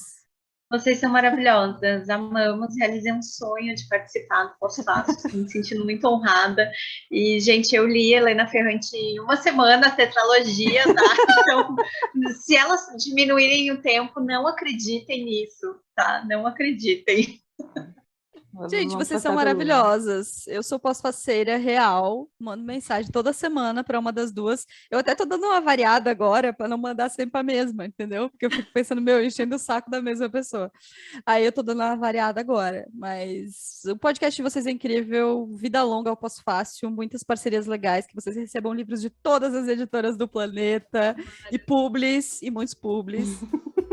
Vocês são maravilhosas, amamos, realizei um sonho de participar do Pós-Fácil, me sentindo muito honrada. E, gente, eu li Helena Ferrante em uma semana, a tetralogia, tá? Então, se elas diminuírem o tempo, não acreditem nisso, tá? Não acreditem. Gente, Vamos vocês são passar pelo- maravilhosas. Eu sou pós-faceira real, mando mensagem toda semana para uma das duas. Eu até tô dando uma variada agora para não mandar sempre a mesma, entendeu? Porque eu fico pensando, enchendo o saco da mesma pessoa. Aí eu tô dando uma variada agora. Mas o podcast de vocês é incrível, vida longa ao pós-fácil, muitas parcerias legais, que vocês recebam livros de todas as editoras do planeta, e publis, e muitos publis.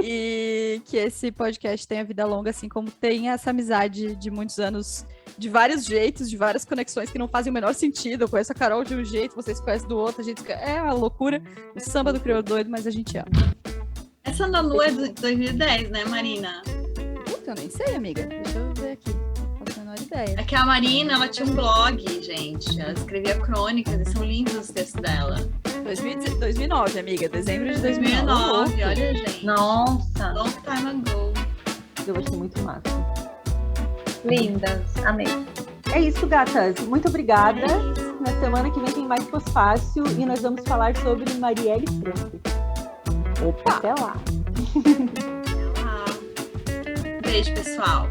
E que esse podcast tenha vida longa, assim como tem essa amizade de muitos anos, de vários jeitos, de várias conexões que não fazem o menor sentido. Eu conheço a Carol de um jeito, vocês conhecem do outro, a gente é uma loucura. O samba do crioulo doido, mas a gente ama. Essa Nanu é de 2010, né, Marina? Puta, eu nem sei, amiga. Deixa eu ver aqui. Não faço a menor ideia. É que a Marina, ela tinha um blog, gente. Ela escrevia crônicas e são lindos os textos dela. 2009, amiga. Dezembro de 2009. 2009, olha, gente. Nossa, Long time ago. Eu achei muito massa. lindas, amei. É isso, gatas. Muito obrigada. Na semana que vem tem mais Pós-Fácil e nós vamos falar sobre Marielle Franco. Opa! Até lá. Beijo, pessoal.